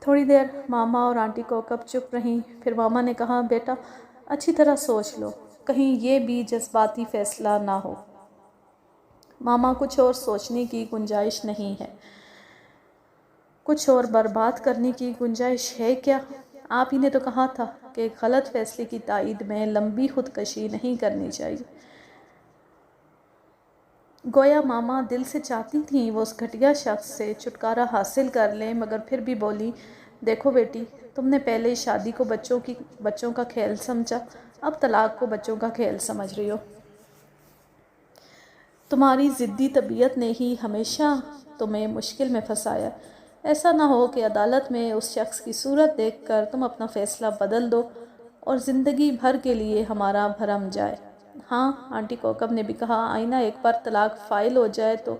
تھوڑی دیر ماما اور آنٹی کوکب چپ رہیں، پھر ماما نے کہا، بیٹا اچھی طرح سوچ لو، کہیں یہ بھی جذباتی فیصلہ نہ ہو۔ ماما، کچھ اور سوچنے کی گنجائش نہیں ہے؟ کچھ اور برباد کرنے کی گنجائش ہے کیا؟ آپ ہی نے تو کہا تھا کہ ایک غلط فیصلے کی تائید میں لمبی خودکشی نہیں کرنی چاہیے۔ گویا ماما دل سے چاہتی تھیں وہ اس گھٹیا شخص سے چھٹکارا حاصل کر لیں، مگر پھر بھی بولی، دیکھو بیٹی، تم نے پہلے شادی کو بچوں کا کھیل سمجھا، اب طلاق کو بچوں کا کھیل سمجھ رہی ہو۔ تمہاری ضدی طبیعت نے ہی ہمیشہ تمہیں مشکل میں پھنسایا۔ ایسا نہ ہو کہ عدالت میں اس شخص کی صورت دیکھ کر تم اپنا فیصلہ بدل دو اور زندگی بھر کے لیے ہمارا بھرم جائے۔ ہاں، آنٹی کوکب نے بھی کہا، آئینہ ایک بار طلاق فائل ہو جائے تو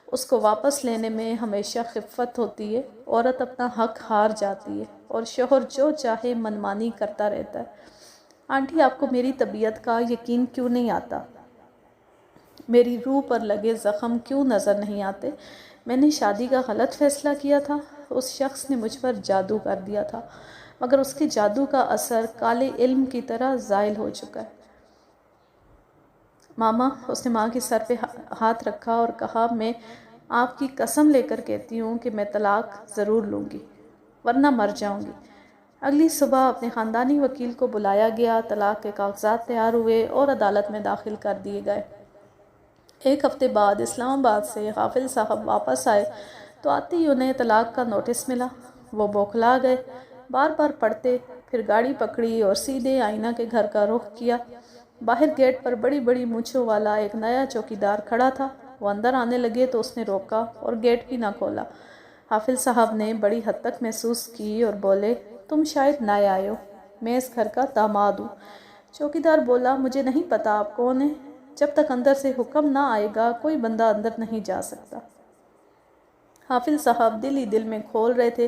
اس کو واپس لینے میں ہمیشہ خفت ہوتی ہے، عورت اپنا حق ہار جاتی ہے اور شوہر جو چاہے منمانی کرتا رہتا ہے۔ آنٹی، آپ کو میری طبیعت کا یقین کیوں نہیں آتا؟ میری روح پر لگے زخم کیوں نظر نہیں آتے؟ میں نے شادی کا غلط فیصلہ کیا تھا، اس شخص نے مجھ پر جادو کر دیا تھا، مگر اس کے جادو کا اثر کالے علم کی طرح زائل ہو چکا ہے۔ ماما، اس نے ماں کے سر پہ ہاتھ رکھا اور کہا، میں آپ کی قسم لے کر کہتی ہوں کہ میں طلاق ضرور لوں گی، ورنہ مر جاؤں گی۔ اگلی صبح اپنے خاندانی وکیل کو بلایا گیا، طلاق کے کاغذات تیار ہوئے اور عدالت میں داخل کر دیے گئے۔ ایک ہفتے بعد اسلام آباد سے حافظ صاحب واپس آئے تو آتے ہی انہیں طلاق کا نوٹس ملا۔ وہ بوکھلا گئے، بار بار پڑھتے، پھر گاڑی پکڑی اور سیدھے آئینہ کے گھر کا رخ کیا۔ باہر گیٹ پر بڑی بڑی مونچھوں والا ایک نیا چوکیدار کھڑا تھا۔ وہ اندر آنے لگے تو اس نے روکا اور گیٹ بھی نہ کھولا۔ حافظ صاحب نے بڑی حد تک محسوس کی اور بولے، تم شاید نئے آئے ہو، میں اس گھر کا داماد ہوں۔ چوکیدار بولا، مجھے نہیں پتا آپ کون ہیں، جب تک اندر سے حکم نہ آئے گا کوئی بندہ اندر نہیں جا سکتا۔ حافظ صاحب دل ہی دل میں کھول رہے تھے،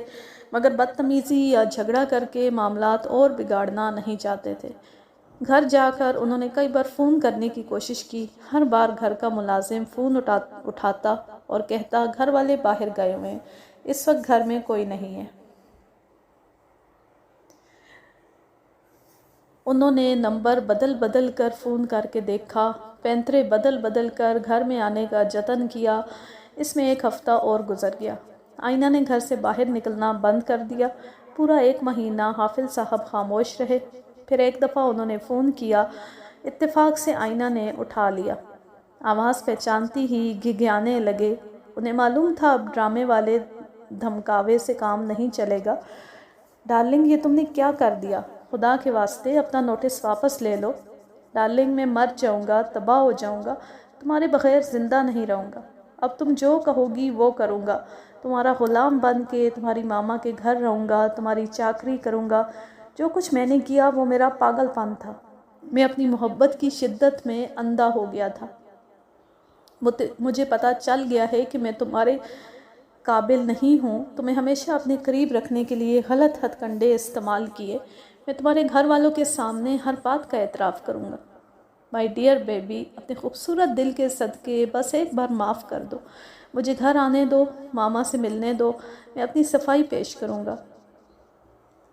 مگر بدتمیزی یا جھگڑا کر کے معاملات اور بگاڑنا نہیں چاہتے تھے۔ گھر جا کر انہوں نے کئی بار فون کرنے کی کوشش کی۔ ہر بار گھر کا ملازم فون اٹھاتا اور کہتا، گھر والے باہر گئے ہوئے ہیں، اس وقت گھر میں کوئی نہیں ہے۔ انہوں نے نمبر بدل بدل کر فون کر کے دیکھا، پینترے بدل بدل کر گھر میں آنے کا جتن کیا۔ اس میں ایک ہفتہ اور گزر گیا۔ آئینہ نے گھر سے باہر نکلنا بند کر دیا۔ پورا ایک مہینہ حافظ صاحب خاموش رہے۔ پھر ایک دفعہ انہوں نے فون کیا، اتفاق سے آئینہ نے اٹھا لیا۔ آواز پہچانتی ہی گھگھیانے لگے۔ انہیں معلوم تھا اب ڈرامے والے دھمکاوے سے کام نہیں چلے گا۔ ڈارلنگ، یہ تم نے کیا کر دیا؟ خدا کے واسطے اپنا نوٹس واپس لے لو۔ ڈارلنگ، میں مر جاؤں گا، تباہ ہو جاؤں گا، تمہارے بغیر زندہ نہیں رہوں گا۔ اب تم جو کہو گی وہ کروں گا، تمہارا غلام بن کے تمہاری ماما کے گھر رہوں گا، تمہاری چاکری کروں گا۔ جو کچھ میں نے کیا وہ میرا پاگل پن تھا۔ میں اپنی محبت کی شدت میں اندھا ہو گیا تھا۔ مجھے پتہ چل گیا ہے کہ میں تمہارے قابل نہیں ہوں۔ تمہیں ہمیشہ اپنے قریب رکھنے کے لیے غلط ہتھ کنڈے استعمال کیے۔ میں تمہارے گھر والوں کے سامنے ہر بات کا اعتراف کروں گا۔ مائی ڈیئر بیبی، اپنے خوبصورت دل کے صدقے بس ایک بار معاف کر دو، مجھے گھر آنے دو، ماما سے ملنے دو، میں اپنی صفائی پیش کروں گا۔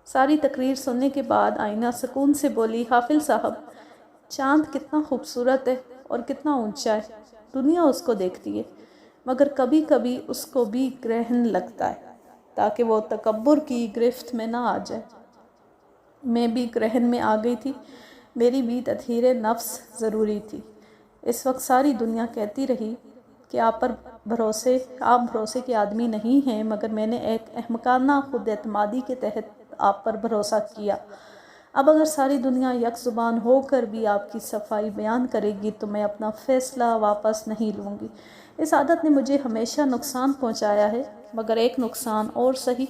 ساری تقریر سننے کے بعد آئینہ سکون سے بولی، حافظ صاحب، چاند کتنا خوبصورت ہے اور کتنا اونچا ہے، دنیا اس کو دیکھتی ہے، مگر کبھی کبھی اس کو بھی گرہن لگتا ہے، تاکہ وہ تکبر کی گرفت میں نہ آ جائے۔ میں بھی گرہن میں آ گئی تھی، میری بھی تطہیر نفس ضروری تھی۔ اس وقت ساری دنیا کہتی رہی کہ آپ بھروسے کے آدمی نہیں ہیں، مگر میں نے ایک احمقانہ خود اعتمادی کے تحت آپ پر بھروسہ کیا۔ اب اگر ساری دنیا یک زبان ہو کر بھی آپ کی صفائی بیان کرے گی تو میں اپنا فیصلہ واپس نہیں لوں گی۔ اس عادت نے مجھے ہمیشہ نقصان پہنچایا ہے، مگر ایک نقصان اور سہی۔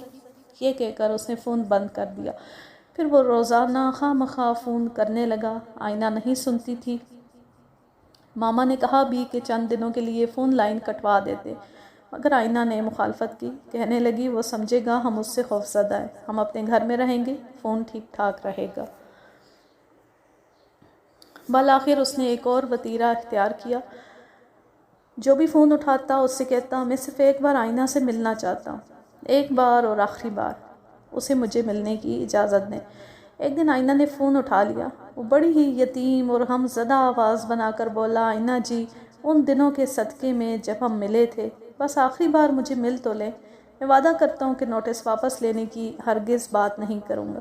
یہ کہہ کر اس نے فون بند کر دیا۔ پھر وہ روزانہ خواہ مخواہ فون کرنے لگا۔ آئینہ نہیں سنتی تھی۔ ماما نے کہا بھی کہ چند دنوں کے لیے فون لائن کٹوا دیتے، مگر آئینہ نے مخالفت کی۔ کہنے لگی، وہ سمجھے گا ہم اس سے خوفزدہ ہیں، ہم اپنے گھر میں رہیں گے، فون ٹھیک ٹھاک رہے گا۔ بالآخر اس نے ایک اور وتیرہ اختیار کیا۔ جو بھی فون اٹھاتا اس سے کہتا، میں صرف ایک بار آئینہ سے ملنا چاہتا ہوں، ایک بار اور آخری بار۔ اسے مجھے ملنے کی اجازت دیں۔ ایک دن آئینہ نے فون اٹھا لیا۔ وہ بڑی ہی یتیم اور ہم زدہ آواز بنا کر بولا، آئینہ جی، ان دنوں کے صدقے میں جب ہم ملے تھے، بس آخری بار مجھے مل تو لیں۔ میں وعدہ کرتا ہوں کہ نوٹس واپس لینے کی ہرگز بات نہیں کروں گا۔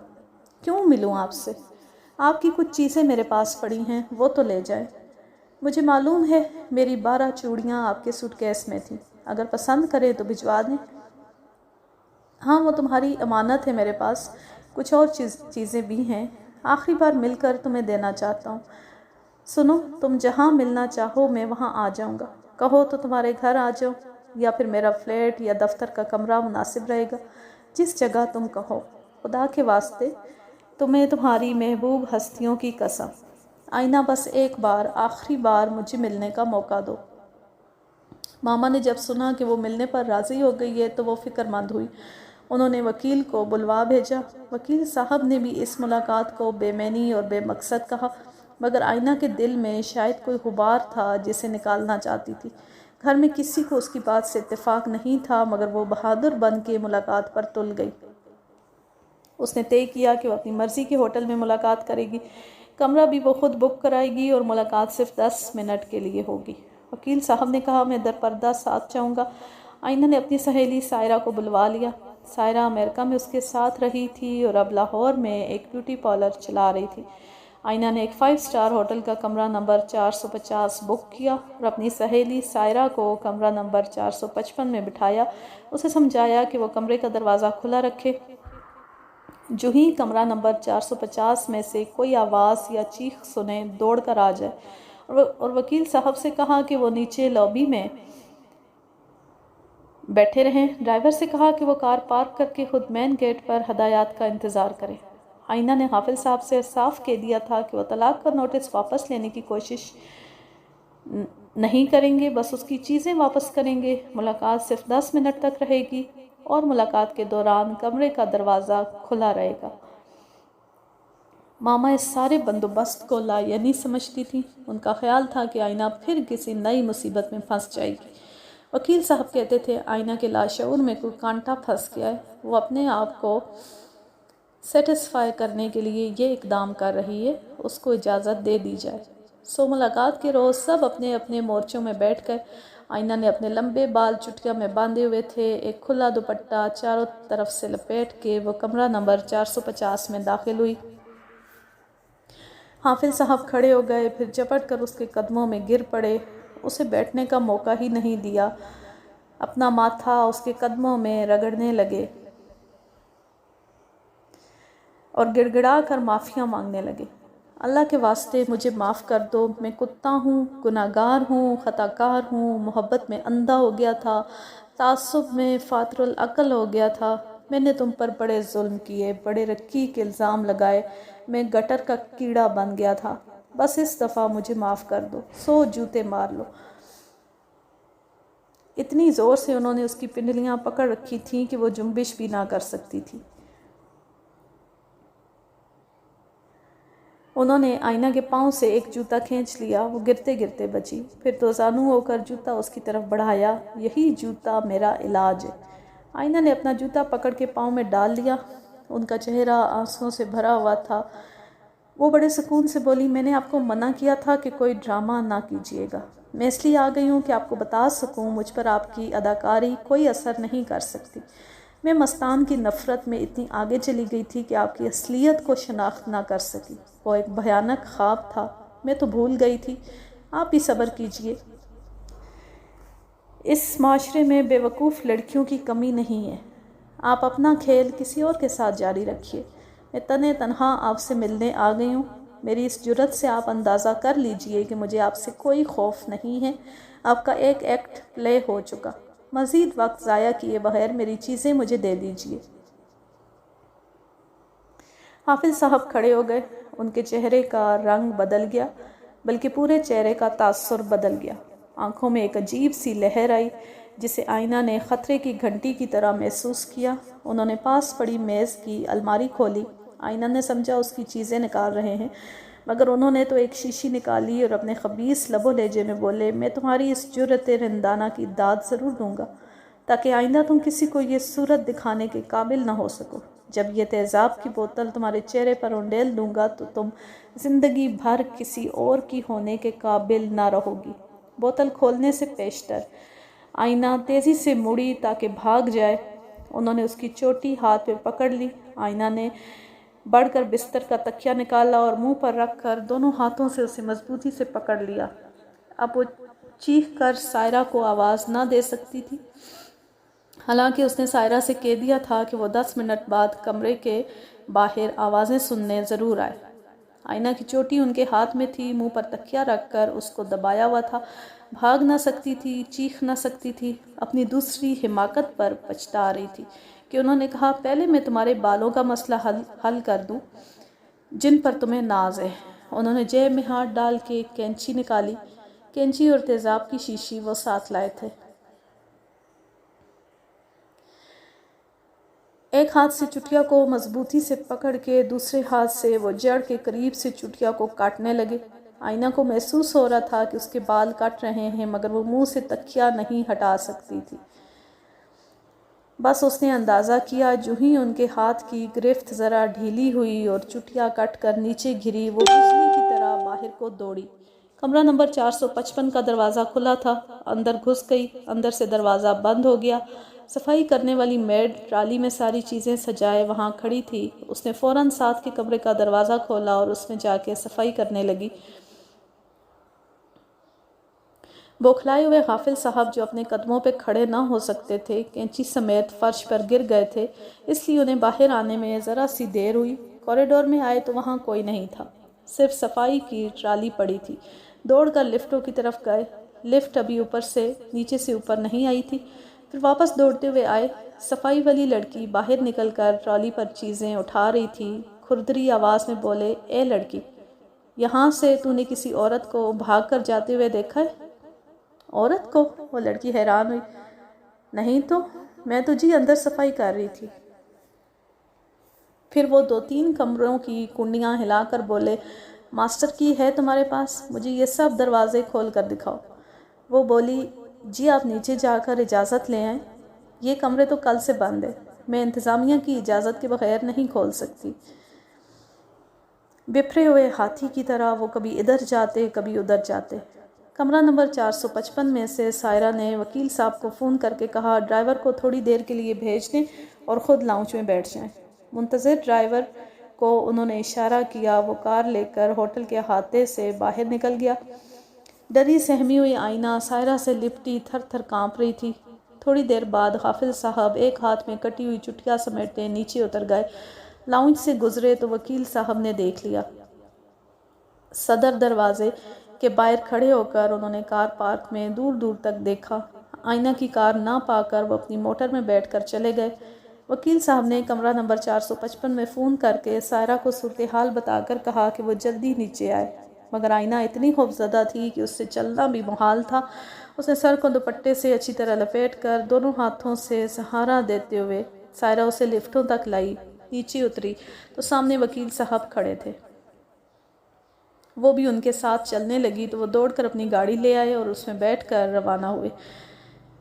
کیوں ملوں آپ سے؟ آپ کی کچھ چیزیں میرے پاس پڑی ہیں، وہ تو لے جائیں۔ مجھے معلوم ہے میری 12 چوڑیاں آپ کے سوٹ کیس میں تھیں، اگر پسند کریں تو بھجوا دیں۔ ہاں، وہ تمہاری امانت ہے میرے پاس، کچھ اور چیزیں بھی ہیں، آخری بار مل کر تمہیں دینا چاہتا ہوں۔ سنو، تم جہاں ملنا چاہو میں وہاں آ جاؤں گا، کہو تو تمہارے گھر آ جاؤ، یا پھر میرا فلیٹ یا دفتر کا کمرہ مناسب رہے گا، جس جگہ تم کہو۔ خدا کے واسطے، تمہیں تمہاری محبوب ہستیوں کی قسم، آئینہ بس ایک بار، آخری بار مجھے ملنے کا موقع دو۔ ماما نے جب سنا کہ وہ ملنے پر راضی ہو گئی ہے تو وہ فکر مند ہوئی۔ انہوں نے وکیل کو بلوا بھیجا۔ وکیل صاحب نے بھی اس ملاقات کو بے معنی اور بے مقصد کہا، مگر آئینہ کے دل میں شاید کوئی غبار تھا جسے نکالنا چاہتی تھی۔ گھر میں کسی کو اس کی بات سے اتفاق نہیں تھا، مگر وہ بہادر بن کے ملاقات پر تل گئی۔ اس نے طے کیا کہ وہ اپنی مرضی کے ہوٹل میں ملاقات کرے گی، کمرہ بھی وہ خود بک کرائے گی اور ملاقات صرف 10 منٹ کے لیے ہوگی۔ وکیل صاحب نے کہا، میں درپردہ ساتھ جاؤں گا۔ آئینہ نے اپنی سہیلی سائرہ کو بلوا لیا۔ سائرہ امریکہ میں اس کے ساتھ رہی تھی اور اب لاہور میں ایک بیوٹی پارلر چلا رہی تھی۔ آئینہ نے ایک 5 اسٹار ہوٹل کا کمرہ نمبر 450 بک کیا اور اپنی سہیلی سائرہ کو کمرہ نمبر 455 میں بٹھایا۔ اسے سمجھایا کہ وہ کمرے کا دروازہ کھلا رکھے۔ جو ہی کمرہ نمبر 450 میں سے کوئی آواز یا چیخ سنے، دوڑ کر آ جائے، اور وکیل صاحب سے کہا کہ وہ نیچے لابی میں بیٹھے رہیں۔ ڈرائیور سے کہا کہ وہ کار پارک کر کے خود مین گیٹ پر ہدایات کا انتظار کرے۔ آئینہ نے حافظ صاحب سے صاف کہہ دیا تھا کہ وہ طلاق کا نوٹس واپس لینے کی کوشش نہیں کریں گے، بس اس کی چیزیں واپس کریں گے۔ ملاقات صرف 10 منٹ تک رہے گی اور ملاقات کے دوران کمرے کا دروازہ کھلا رہے گا۔ ماما اس سارے بندوبست کو لایعنی سمجھتی تھی۔ ان کا خیال تھا کہ آئینہ پھر کسی نئی مصیبت میں پھنس جائے گی۔ وکیل صاحب کہتے تھے، آئینہ کے لاشعور میں کوئی کانٹا پھنس گیا ہے، وہ اپنے آپ کو سیٹسفائی کرنے کے لیے یہ اقدام کر رہی ہے، اس کو اجازت دے دی جائے۔ سو ملاقات کے روز سب اپنے اپنے مورچوں میں بیٹھ گئے۔ آئینہ نے اپنے لمبے بال چٹیا میں باندھے ہوئے تھے، ایک کھلا دوپٹہ چاروں طرف سے لپیٹ کے وہ کمرہ نمبر 450 میں داخل ہوئی۔ حافظ صاحب کھڑے ہو گئے، پھر جپٹ کر اس کے قدموں میں گر پڑے، اسے بیٹھنے کا موقع ہی نہیں دیا، اپنا ماتھا اس کے قدموں میں رگڑنے لگے اور گڑ گڑا کر معافیاں مانگنے لگے۔ اللہ کے واسطے مجھے معاف کر دو، میں کتا ہوں، گناہ گار ہوں، خطا کار ہوں، محبت میں اندھا ہو گیا تھا، تعصب میں فاتر العقل ہو گیا تھا، میں نے تم پر بڑے ظلم کیے، بڑے رقیق الزام لگائے، میں گٹر کا کیڑا بن گیا تھا، بس اس دفعہ مجھے معاف کر دو، 100 جوتے مار لو۔ اتنی زور سے انہوں نے اس کی پنڈلیاں پکڑ رکھی تھیں کہ وہ جنبش بھی نہ کر سکتی تھی۔ انہوں نے آئینہ کے پاؤں سے ایک جوتا کھینچ لیا، وہ گرتے گرتے بچی، پھر دوزانو ہو کر جوتا اس کی طرف بڑھایا، یہی جوتا میرا علاج ہے۔ آئینہ نے اپنا جوتا پکڑ کے پاؤں میں ڈال لیا، ان کا چہرہ آنسوؤں سے بھرا ہوا تھا۔ وہ بڑے سکون سے بولی، میں نے آپ کو منع کیا تھا کہ کوئی ڈرامہ نہ کیجیے گا، میں اس لیے آ گئی ہوں کہ آپ کو بتا سکوں مجھ پر آپ کی اداکاری کوئی اثر نہیں کر سکتی۔ میں مستان کی نفرت میں اتنی آگے چلی گئی تھی کہ آپ کی اصلیت کو شناخت نہ کر سکی، وہ ایک بھیانک خواب تھا، میں تو بھول گئی تھی، آپ بھی صبر کیجیے۔ اس معاشرے میں بے وقوف لڑکیوں کی کمی نہیں ہے، آپ اپنا کھیل کسی اور کے ساتھ جاری رکھیے، میں تنے تنہا آپ سے ملنے آ گئی ہوں۔ میری اس جرت سے آپ اندازہ کر لیجئے کہ مجھے آپ سے کوئی خوف نہیں ہے، آپ کا ایک ایکٹ پلے ہو چکا، مزید وقت ضائع کیے بغیر میری چیزیں مجھے دے دیجئے۔ حافظ صاحب کھڑے ہو گئے، ان کے چہرے کا رنگ بدل گیا، بلکہ پورے چہرے کا تاثر بدل گیا، آنکھوں میں ایک عجیب سی لہر آئی جسے آئینہ نے خطرے کی گھنٹی کی طرح محسوس کیا۔ انہوں نے پاس پڑی میز کی الماری کھولی، آئینہ نے سمجھا اس کی چیزیں نکال رہے ہیں، مگر انہوں نے تو ایک شیشی نکالی اور اپنے خبیث لب و لہجے میں بولے، میں تمہاری اس جرت رندانہ کی داد ضرور دوں گا، تاکہ آئندہ تم کسی کو یہ صورت دکھانے کے قابل نہ ہو سکو۔ جب یہ تیزاب کی بوتل تمہارے چہرے پر انڈیل دوں گا تو تم زندگی بھر کسی اور کی ہونے کے قابل نہ رہو گی۔ بوتل کھولنے سے پیشتر آئینہ تیزی سے مڑی تاکہ بھاگ جائے۔ انہوں نے اس کی چوٹی ہاتھ پہ پکڑ لی۔ آئینہ نے بڑھ کر بستر کا تکیہ نکالا اور منہ پر رکھ کر دونوں ہاتھوں سے اسے مضبوطی سے پکڑ لیا۔ اب وہ چیخ کر سائرہ کو آواز نہ دے سکتی تھی، حالانکہ اس نے سائرہ سے کہہ دیا تھا کہ وہ 10 منٹ بعد کمرے کے باہر آوازیں سننے ضرور آئے۔ آئینہ کی چوٹی ان کے ہاتھ میں تھی، منہ پر تکیہ رکھ کر اس کو دبایا ہوا تھا۔ بھاگ نہ سکتی تھی، چیخ نہ سکتی تھی۔ اپنی دوسری حماقت پر پچھتا رہی تھی کہ انہوں نے کہا پہلے میں تمہارے بالوں کا مسئلہ حل کر دوں جن پر تمہیں ناز ہے۔ انہوں نے جیب میں ہاتھ ڈال کے ایک کینچی نکالی۔ کینچی اور تیزاب کی شیشی وہ ساتھ لائے تھے۔ ایک ہاتھ سے چٹیا کو مضبوطی سے پکڑ کے دوسرے ہاتھ سے وہ جڑ کے قریب سے چٹیا کو کاٹنے لگے۔ آئینہ کو محسوس ہو رہا تھا کہ اس کے بال کٹ رہے ہیں، مگر وہ منہ سے تکیہ نہیں ہٹا سکتی تھی۔ بس اس نے اندازہ کیا جو ہی ان کے ہاتھ کی گرفت ذرا ڈھیلی ہوئی اور چٹیا کٹ کر نیچے گری، وہ بجلی کی طرح باہر کو دوڑی۔ کمرہ نمبر 455 کا دروازہ کھلا تھا۔ اندر گھس گئی۔ اندر سے دروازہ بند ہو گیا۔ صفائی کرنے والی میڈ ٹرالی میں ساری چیزیں سجائے وہاں کھڑی تھی۔ اس نے فوراً ساتھ کے کمرے کا دروازہ کھولا اور اس میں جا کے صفائی کرنے لگی۔ بوکھلائے ہوئے غافل صاحب جو اپنے قدموں پہ کھڑے نہ ہو سکتے تھے، کینچی سمیت فرش پر گر گئے تھے، اس لیے انہیں باہر آنے میں ذرا سی دیر ہوئی۔ کوریڈور میں آئے تو وہاں کوئی نہیں تھا، صرف صفائی کی ٹرالی پڑی تھی۔ دوڑ کر لفٹوں کی طرف گئے۔ لفٹ ابھی اوپر سے نیچے سے اوپر نہیں آئی تھی۔ پھر واپس دوڑتے ہوئے آئے۔ صفائی والی لڑکی باہر نکل کر ٹرالی پر چیزیں اٹھا رہی تھی۔ کھردری آواز میں بولے، اے لڑکی، یہاں سے تو نے کسی عورت کو بھاگ کر جاتے ہوئے دیکھا ہے؟ عورت کو؟ وہ لڑکی حیران ہوئی۔ نہیں تو، میں تو جی اندر صفائی کر رہی تھی۔ پھر وہ 2-3 کمروں کی کنڈیاں ہلا کر بولے، ماسٹر کی ہے تمہارے پاس؟ مجھے یہ سب دروازے کھول کر دکھاؤ۔ وہ بولی، جی آپ نیچے جا کر اجازت لے آئیں، یہ کمرے تو کل سے بند ہے، میں انتظامیہ کی اجازت کے بغیر نہیں کھول سکتی۔ بپھرے ہوئے ہاتھی کی طرح وہ کبھی ادھر جاتے کبھی ادھر جاتے۔ کمرہ نمبر 455 میں سے سائرہ نے وکیل صاحب کو فون کر کے کہا ڈرائیور کو تھوڑی دیر کے لیے بھیج دیں اور خود لاؤنج میں بیٹھ جائیں۔ منتظر ڈرائیور کو انہوں نے اشارہ کیا۔ وہ کار لے کر ہوٹل کے احاطے سے باہر نکل گیا۔ ڈری سہمی ہوئی آئینہ سائرہ سے لپٹی تھر تھر کانپ رہی تھی۔ تھوڑی دیر بعد غافل صاحب ایک ہاتھ میں کٹی ہوئی چٹیا سمیٹے نیچے اتر گئے۔ لاؤنج سے گزرے تو وکیل صاحب نے دیکھ لیا۔ صدر دروازے کے باہر کھڑے ہو کر انہوں نے کار پارک میں دور دور تک دیکھا۔ آئینہ کی کار نہ پا کر وہ اپنی موٹر میں بیٹھ کر چلے گئے۔ وکیل صاحب نے کمرہ نمبر 455 میں فون کر کے سائرہ کو صورتحال بتا کر کہا کہ وہ جلدی نیچے آئے، مگر آئینہ اتنی خوفزدہ تھی کہ اس سے چلنا بھی محال تھا۔ اس نے سر کو دوپٹے سے اچھی طرح لپیٹ کر دونوں ہاتھوں سے سہارا دیتے ہوئے سائرہ اسے لفٹوں تک لائی۔ نیچے اتری تو سامنے وکیل صاحب کھڑے تھے۔ وہ بھی ان کے ساتھ چلنے لگی تو وہ دوڑ کر اپنی گاڑی لے آئے اور اس میں بیٹھ کر روانہ ہوئے۔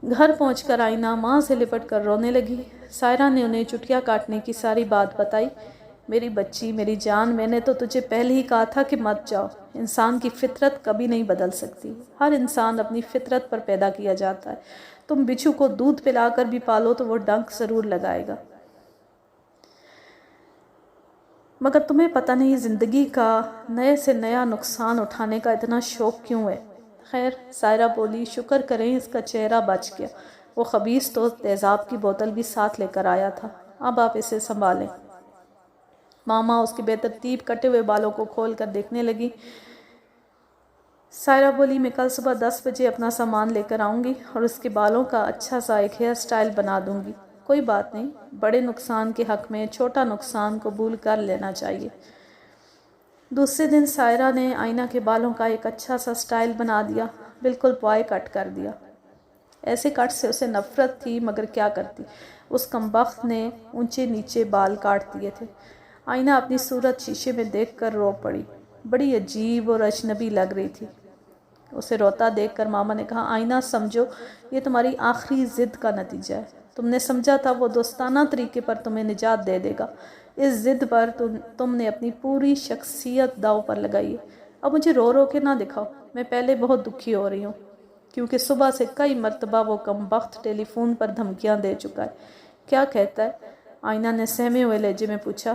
گھر پہنچ کر آئینہ ماں سے لپٹ کر رونے لگی۔ سائرہ نے انہیں چٹیا کاٹنے کی ساری بات بتائی۔ میری بچی، میری جان، میں نے تو تجھے پہلے ہی کہا تھا کہ مت جاؤ۔ انسان کی فطرت کبھی نہیں بدل سکتی۔ ہر انسان اپنی فطرت پر پیدا کیا جاتا ہے۔ تم بچھو کو دودھ پلا کر بھی پالو تو وہ ڈنک ضرور لگائے گا، مگر تمہیں پتہ نہیں زندگی کا نئے سے نیا نقصان اٹھانے کا اتنا شوق کیوں ہے۔ خیر، سائرہ بولی، شکر کریں اس کا چہرہ بچ گیا۔ وہ خبیث تو تیزاب کی بوتل بھی ساتھ لے کر آیا تھا۔ اب آپ اسے سنبھالیں۔ ماما اس کے بے ترتیب کٹے ہوئے بالوں کو کھول کر دیکھنے لگی۔ سائرہ بولی، میں کل صبح 10 بجے اپنا سامان لے کر آؤں گی اور اس کے بالوں کا اچھا سا ایک ہیئر سٹائل بنا دوں گی۔ کوئی بات نہیں، بڑے نقصان کے حق میں چھوٹا نقصان قبول کر لینا چاہیے۔ دوسرے دن سائرہ نے آئینہ کے بالوں کا ایک اچھا سا سٹائل بنا دیا، بالکل پوائے کٹ کر دیا۔ ایسے کٹ سے اسے نفرت تھی، مگر کیا کرتی، اس کمبخت نے اونچے نیچے بال کاٹ دیے تھے۔ آئینہ اپنی صورت شیشے میں دیکھ کر رو پڑی۔ بڑی عجیب اور اجنبی لگ رہی تھی۔ اسے روتا دیکھ کر ماما نے کہا، آئینہ سمجھو یہ تمہاری آخری ضد کا نتیجہ ہے۔ تم نے سمجھا تھا وہ دوستانہ طریقے پر تمہیں نجات دے دے گا۔ اس ضد پر تم نے اپنی پوری شخصیت داؤ پر لگائی ہے۔ اب مجھے رو رو کے نہ دکھاؤ، میں پہلے بہت دکھی ہو رہی ہوں، کیونکہ صبح سے کئی مرتبہ وہ کم بخت ٹیلی فون پر دھمکیاں دے چکا ہے۔ کیا کہتا ہے؟ آئینہ نے سہمے ہوئے لہجے میں پوچھا۔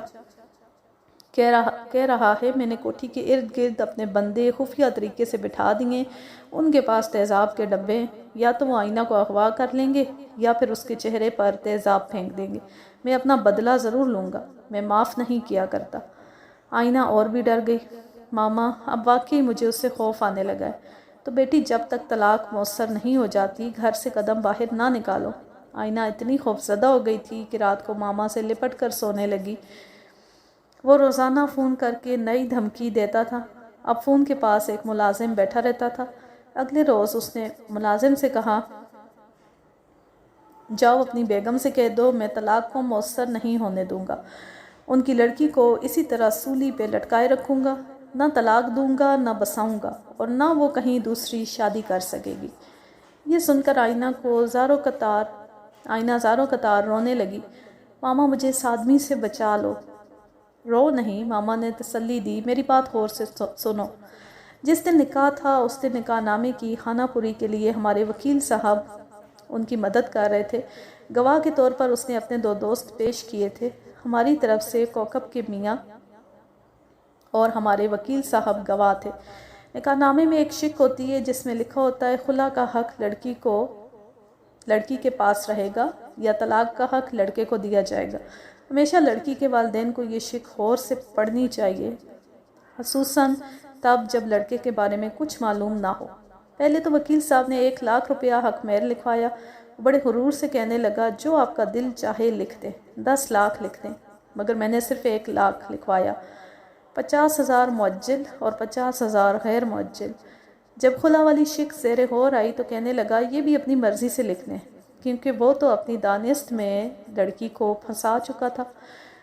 کہہ رہا ہے میں نے کوٹھی کے ارد گرد اپنے بندے خفیہ طریقے سے بٹھا دیے، ان کے پاس تیزاب کے ڈبے ہیں، یا تو وہ آئینہ کو اغوا کر لیں گے یا پھر اس کے چہرے پر تیزاب پھینک دیں گے۔ میں اپنا بدلہ ضرور لوں گا، میں معاف نہیں کیا کرتا۔ آئینہ اور بھی ڈر گئی۔ ماما، اب واقعی مجھے اس سے خوف آنے لگا ہے۔ تو بیٹی، جب تک طلاق مؤثر نہیں ہو جاتی گھر سے قدم باہر نہ نکالو۔ آئینہ اتنی خوفزدہ ہو گئی تھی کہ رات کو ماما سے لپٹ کر سونے لگی۔ وہ روزانہ فون کر کے نئی دھمکی دیتا تھا۔ اب فون کے پاس ایک ملازم بیٹھا رہتا تھا۔ اگلے روز اس نے ملازم سے کہا، جاؤ اپنی بیگم سے کہہ دو میں طلاق کو مؤثر نہیں ہونے دوں گا، ان کی لڑکی کو اسی طرح سولی پہ لٹکائے رکھوں گا، نہ طلاق دوں گا نہ بساؤں گا، اور نہ وہ کہیں دوسری شادی کر سکے گی۔ یہ سن کر آئینہ زاروں قطار رونے لگی۔ ماما، مجھے اس آدمی سے بچا لو۔ رو نہیں، ماما نے تسلی دی، میری بات غور سے سنو۔ جس دن نکاح تھا اس دن نکاح نامے کی خانہ پوری کے لیے ہمارے وکیل صاحب ان کی مدد کر رہے تھے۔ گواہ کے طور پر اس نے اپنے 2 دوست پیش کیے تھے۔ ہماری طرف سے کوکب کے میاں اور ہمارے وکیل صاحب گواہ تھے۔ نکاح نامے میں ایک شک ہوتی ہے جس میں لکھا ہوتا ہے خلا کا حق لڑکی کے پاس رہے گا یا طلاق کا حق لڑکے کو دیا جائے گا۔ ہمیشہ لڑکی کے والدین کو یہ شک غور سے پڑھنی چاہیے، خصوصاً تب جب لڑکے کے بارے میں کچھ معلوم نہ ہو۔ پہلے تو وکیل صاحب نے 1 لاکھ روپیہ حق مہر لکھوایا۔ بڑے غرور سے کہنے لگا، جو آپ کا دل چاہے لکھ دیں، 10 لاکھ لکھ دیں، مگر میں نے صرف 1 لاکھ لکھوایا، 50,000 معجل اور 50,000 غیر معجل۔ جب خلا والی شک زیر غور آئی تو کہنے لگا، یہ بھی اپنی مرضی سے لکھ دیں، کیونکہ وہ تو اپنی دانست میں لڑکی کو پھنسا چکا تھا،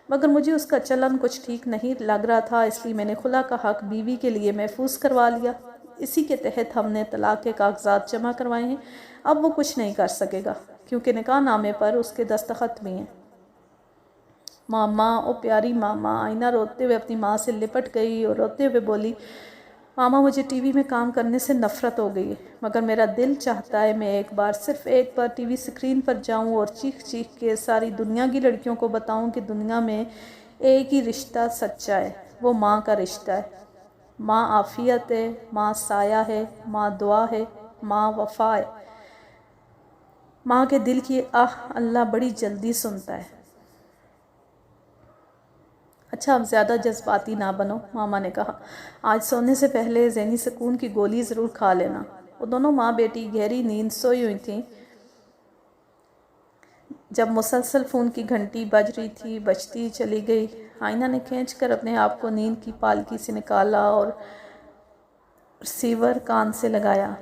مگر مجھے اس کا چلن کچھ ٹھیک نہیں لگ رہا تھا، اس لیے میں نے خلا کا حق بیوی کے لیے محفوظ کروا لیا۔ اسی کے تحت ہم نے طلاق کے کاغذات جمع کروائے ہیں۔ اب وہ کچھ نہیں کر سکے گا کیونکہ نکاح نامے پر اس کے دستخط بھی ہیں۔ ماما، او پیاری ماما، آئینہ روتے ہوئے اپنی ماں سے لپٹ گئی اور روتے ہوئے بولی، ماما، مجھے ٹی وی میں کام کرنے سے نفرت ہو گئی ہے، مگر میرا دل چاہتا ہے میں صرف ایک بار ٹی وی سکرین پر جاؤں اور چیخ چیخ کے ساری دنیا کی لڑکیوں کو بتاؤں کہ دنیا میں ایک ہی رشتہ سچا ہے، وہ ماں کا رشتہ ہے۔ ماں عافیت ہے، ماں سایہ ہے، ماں دعا ہے، ماں وفا ہے۔ ماں کے دل کی آہ اللہ بڑی جلدی سنتا ہے۔ اچھا، اب زیادہ جذباتی نہ بنو، ماما نے کہا، آج سونے سے پہلے ذہنی سکون کی گولی ضرور کھا لینا۔ وہ دونوں ماں بیٹی گہری نیند سوئی ہوئی تھیں جب مسلسل فون کی گھنٹی بج رہی تھی، بجتی چلی گئی۔ آئینہ نے کھینچ کر اپنے آپ کو نیند کی پالکی سے نکالا اور ریسیور کان سے لگایا۔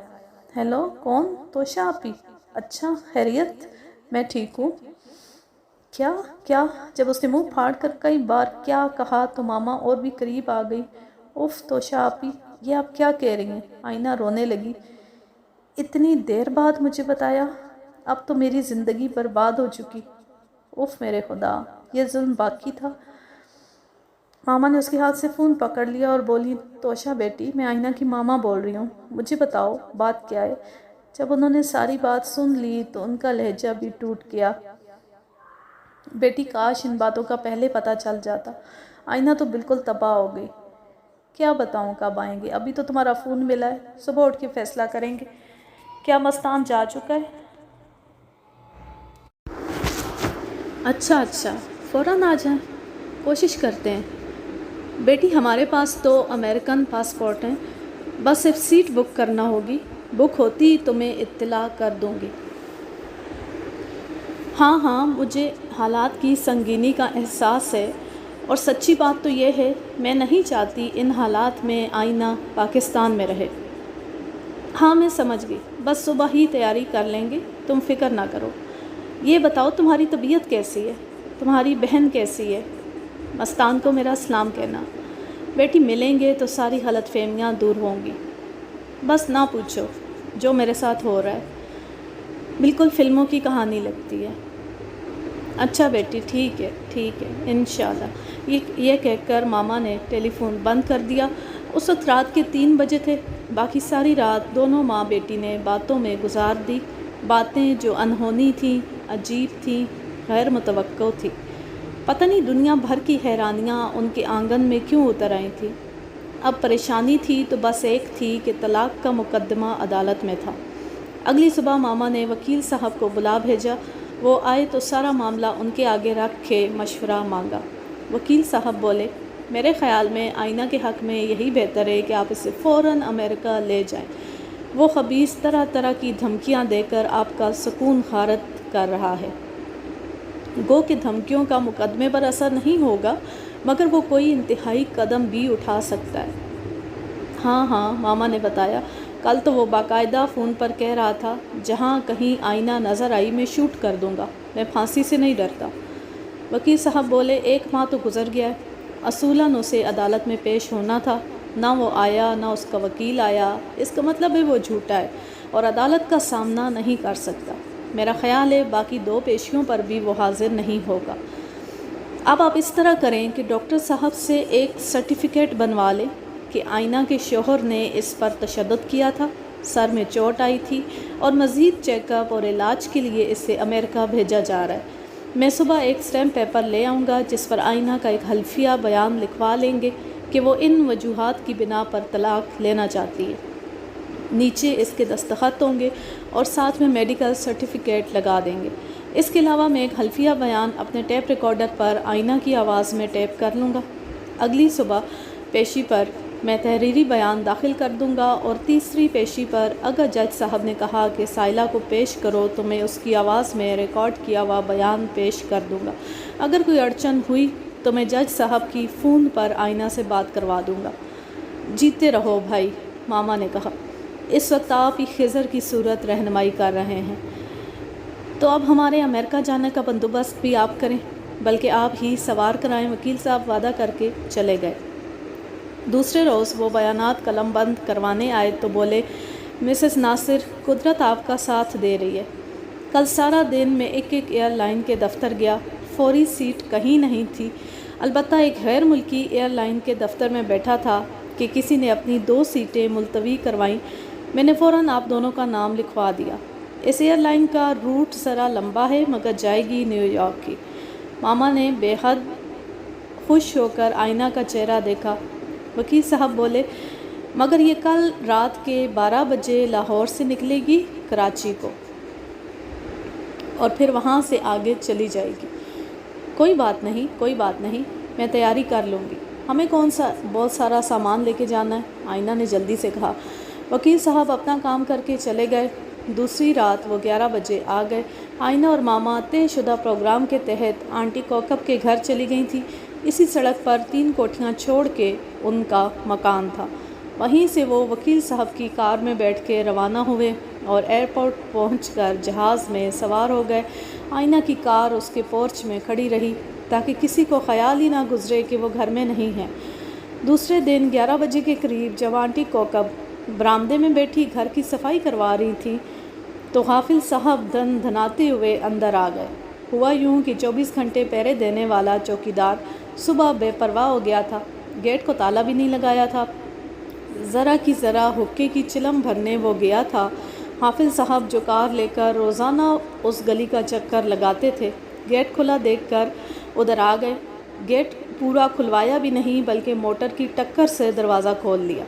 ہیلو، کون؟ توشا آپی؟ اچھا، خیریت؟ میں ٹھیک ہوں۔ کیا؟ جب اس نے منہ پھاڑ کر کئی بار کیا کہا تو ماما اور بھی قریب آ گئی۔ اف توشا آپی، یہ آپ کیا کہہ رہی ہیں؟ آئینہ رونے لگی۔ اتنی دیر بعد مجھے بتایا؟ اب تو میری زندگی برباد ہو چکی۔ اف میرے خدا، یہ ظلم باقی تھا۔ ماما نے اس کے ہاتھ سے فون پکڑ لیا اور بولی، توشا بیٹی، میں آئینہ کی ماما بول رہی ہوں، مجھے بتاؤ بات کیا ہے۔ جب انہوں نے ساری بات سن لی تو ان کا لہجہ بھی ٹوٹ گیا۔ بیٹی، کاش ان باتوں کا پہلے پتہ چل جاتا۔ آئینہ تو بالکل تباہ ہو گئی۔ کیا بتاؤں، کب آئیں گے؟ ابھی تو تمہارا فون ملا ہے، صبح اٹھ کے فیصلہ کریں گے۔ کیا مستان جا چکا ہے؟ اچھا، فوراً آ جائیں، کوشش کرتے ہیں۔ بیٹی، ہمارے پاس تو امریکن پاسپورٹ ہیں، بس صرف سیٹ بک کرنا ہوگی، بک ہوتی تو میں اطلاع کر دوں گی۔ ہاں، مجھے حالات کی سنگینی کا احساس ہے، اور سچی بات تو یہ ہے میں نہیں چاہتی ان حالات میں آئینہ پاکستان میں رہے۔ ہاں، میں سمجھ گئی، بس صبح ہی تیاری کر لیں گے، تم فکر نہ کرو۔ یہ بتاؤ تمہاری طبیعت کیسی ہے؟ تمہاری بہن کیسی ہے؟ مستان کو میرا سلام کہنا۔ بیٹی، ملیں گے تو ساری غلط فہمیاں دور ہوں گی۔ بس نہ پوچھو جو میرے ساتھ ہو رہا ہے، بالکل فلموں کی کہانی لگتی ہے۔ اچھا بیٹی، ٹھیک ہے انشاءاللہ۔ یہ کہہ کر ماما نے ٹیلی فون بند کر دیا۔ اس وقت رات کے 3 بجے تھے۔ باقی ساری رات دونوں ماں بیٹی نے باتوں میں گزار دی، باتیں جو انہونی تھیں، عجیب تھیں، غیر متوقع تھیں۔ پتہ نہیں دنیا بھر کی حیرانیاں ان کے آنگن میں کیوں اتر آئی تھیں۔ اب پریشانی تھی تو بس ایک تھی کہ طلاق کا مقدمہ عدالت میں تھا۔ اگلی صبح ماما نے وکیل صاحب کو بلا بھیجا۔ وہ آئے تو سارا معاملہ ان کے آگے رکھ کے مشورہ مانگا۔ وکیل صاحب بولے، میرے خیال میں آئینہ کے حق میں یہی بہتر ہے کہ آپ اسے فوراً امریکہ لے جائیں۔ وہ خبیث طرح طرح کی دھمکیاں دے کر آپ کا سکون غارت کر رہا ہے۔ گو کہ دھمکیوں کا مقدمے پر اثر نہیں ہوگا، مگر وہ کوئی انتہائی قدم بھی اٹھا سکتا ہے۔ ہاں ماما نے بتایا، کل تو وہ باقاعدہ فون پر کہہ رہا تھا، جہاں کہیں آئینہ نظر آئی میں شوٹ کر دوں گا، میں پھانسی سے نہیں ڈرتا۔ وکیل صاحب بولے، 1 ماہ تو گزر گیا ہے، اصولاً اسے عدالت میں پیش ہونا تھا، نہ وہ آیا نہ اس کا وکیل آیا، اس کا مطلب ہے وہ جھوٹا ہے اور عدالت کا سامنا نہیں کر سکتا۔ میرا خیال ہے باقی 2 پیشیوں پر بھی وہ حاضر نہیں ہوگا۔ اب آپ اس طرح کریں کہ ڈاکٹر صاحب سے ایک سرٹیفکیٹ بنوا لیں کہ آئینہ کے شوہر نے اس پر تشدد کیا تھا، سر میں چوٹ آئی تھی اور مزید چیک اپ اور علاج کے لیے اسے امریکہ بھیجا جا رہا ہے۔ میں صبح ایک اسٹیمپ پیپر لے آؤں گا جس پر آئینہ کا ایک حلفیہ بیان لکھوا لیں گے کہ وہ ان وجوہات کی بنا پر طلاق لینا چاہتی ہے۔ نیچے اس کے دستخط ہوں گے اور ساتھ میں میڈیکل سرٹیفکیٹ لگا دیں گے۔ اس کے علاوہ میں ایک حلفیہ بیان اپنے ٹیپ ریکارڈر پر آئینہ کی آواز میں ٹیپ کر لوں گا۔ اگلی صبح پیشی پر میں تحریری بیان داخل کر دوں گا اور تیسری پیشی پر اگر جج صاحب نے کہا کہ سائلہ کو پیش کرو تو میں اس کی آواز میں ریکارڈ کیا ہوا بیان پیش کر دوں گا۔ اگر کوئی اڑچن ہوئی تو میں جج صاحب کی فون پر آئینہ سے بات کروا دوں گا۔ جیتے رہو بھائی، ماما نے کہا، اس وقت آپ ہی خضر کی صورت رہنمائی کر رہے ہیں، تو اب ہمارے امریکہ جانے کا بندوبست بھی آپ کریں، بلکہ آپ ہی سوار کرائیں۔ وکیل صاحب وعدہ کر کے چلے گئے۔ دوسرے روز وہ بیانات قلم بند کروانے آئے تو بولے، مسز ناصر، قدرت آپ کا ساتھ دے رہی ہے۔ کل سارا دن میں ایک ایئر لائن کے دفتر گیا، فوری سیٹ کہیں نہیں تھی، البتہ ایک غیر ملکی ایئر لائن کے دفتر میں بیٹھا تھا کہ کسی نے اپنی 2 سیٹیں ملتوی کروائیں۔ میں نے فوراً آپ دونوں کا نام لکھوا دیا۔ اس ایئر لائن کا روٹ ذرا لمبا ہے مگر جائے گی نیو یارک کی۔ ماما نے بے حد خوش ہو کر آئینہ کا چہرہ دیکھا۔ وکیل صاحب بولے، مگر یہ کل رات کے 12 بجے لاہور سے نکلے گی کراچی کو اور پھر وہاں سے آگے چلی جائے گی۔ کوئی بات نہیں، میں تیاری کر لوں گی۔ ہمیں بہت سارا سامان لے کے جانا ہے، آئینہ نے جلدی سے کہا۔ وکیل صاحب اپنا کام کر کے چلے گئے۔ دوسری رات وہ 11 بجے آ گئے۔ آئینہ اور ماما طے شدہ پروگرام کے تحت آنٹی کوکب کے گھر چلی گئی تھیں۔ اسی سڑک پر 3 کوٹھیاں چھوڑ کے ان کا مکان تھا۔ وہیں سے وہ وکیل صاحب کی کار میں بیٹھ کے روانہ ہوئے اور ایئرپورٹ پہنچ کر جہاز میں سوار ہو گئے۔ آئینہ کی کار اس کے پورچ میں کھڑی رہی تاکہ کسی کو خیال ہی نہ گزرے کہ وہ گھر میں نہیں ہیں۔ دوسرے دن 11 بجے کے قریب جب آنٹی کوکب برآمدے میں بیٹھی گھر کی صفائی کروا رہی تھی تو غافل صاحب دھن دھناتے ہوئے اندر آ گئے۔ ہوا یوں کہ 24 گھنٹے پہرے دینے والا چوکیدار صبح بے پرواہ ہو گیا تھا، گیٹ کو تالا بھی نہیں لگایا تھا۔ ذرا کی ذرا حقے کی چلم بھرنے وہ گیا تھا۔ حافظ صاحب جو کار لے کر روزانہ اس گلی کا چکر لگاتے تھے، گیٹ کھلا دیکھ کر ادھر آ گئے۔ گیٹ پورا کھلوایا بھی نہیں بلکہ موٹر کی ٹکر سے دروازہ کھول لیا۔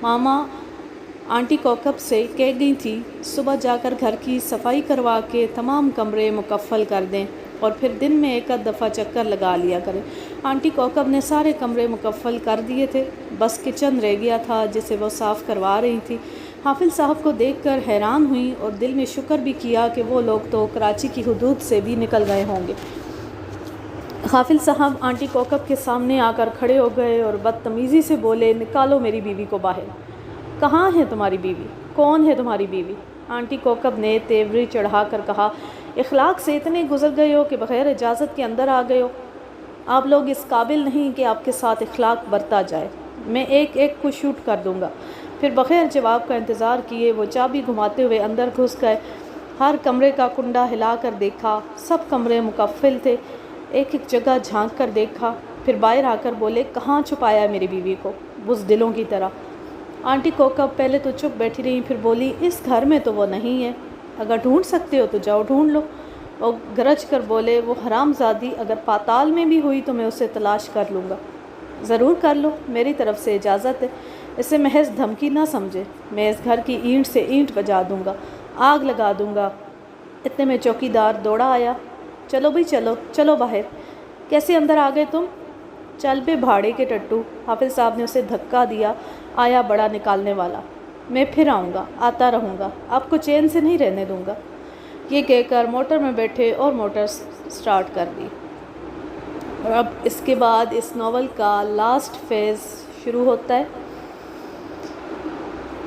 ماما آنٹی کوکب سے کہہ گئی تھی، صبح جا کر گھر کی صفائی کروا کے تمام کمرے مکفل کر دیں اور پھر دن میں 1 دفعہ چکر لگا لیا کریں۔ آنٹی کوکب نے سارے کمرے مکفل کر دیے تھے، بس کچن رہ گیا تھا جسے وہ صاف کروا رہی تھی۔ حافظ صاحب کو دیکھ کر حیران ہوئی اور دل میں شکر بھی کیا کہ وہ لوگ تو کراچی کی حدود سے بھی نکل گئے ہوں گے۔ حافظ صاحب آنٹی کوکب کے سامنے آ کر کھڑے ہو گئے اور بدتمیزی سے بولے، نکالو میری بیوی کو باہر۔ کہاں ہے تمہاری بیوی؟ کون ہے تمہاری بیوی؟ آنٹی کوکب نے تیوری چڑھا کر کہا، اخلاق سے اتنے گزر گئے ہو کہ بغیر اجازت کے اندر آ گئے ہو۔ آپ لوگ اس قابل نہیں کہ آپ کے ساتھ اخلاق برتا جائے۔ میں ایک ایک کو شوٹ کر دوں گا۔ پھر بغیر جواب کا انتظار کیے وہ چابی گھماتے ہوئے اندر گھس گئے۔ ہر کمرے کا کنڈا ہلا کر دیکھا، سب کمرے مقفل تھے۔ ایک ایک جگہ جھانک کر دیکھا، پھر باہر آ کر بولے، کہاں چھپایا میری بیوی کو، بزدلوں کی طرح۔ آنٹی کوکب پہلے تو چپ بیٹھی رہی، پھر بولی، اس گھر میں تو وہ نہیں ہے، اگر ڈھونڈ سکتے ہو تو جاؤ ڈھونڈ لو۔ اور گرج کر بولے، وہ حرام زادی اگر پاتال میں بھی ہوئی تو میں اسے تلاش کر لوں گا۔ ضرور کر لو، میری طرف سے اجازت ہے، اسے محض دھمکی نہ سمجھے، میں اس گھر کی اینٹ سے اینٹ بجا دوں گا، آگ لگا دوں گا۔ اتنے میں چوکیدار دوڑا آیا، چلو بھائی چلو، چلو باہر۔ کیسے اندر آ گئے تم؟ چل بے بھاڑے کے ٹٹو، حافظ صاحب نے اسے دھکا دیا، آیا بڑا نکالنے والا۔ میں پھر آؤں گا، آتا رہوں گا، آپ کو چین سے نہیں رہنے دوں گا۔ یہ کہہ کر موٹر میں بیٹھے اور موٹر سٹارٹ کر دی۔ اور اب اس کے بعد اس ناول کا لاسٹ فیز شروع ہوتا ہے۔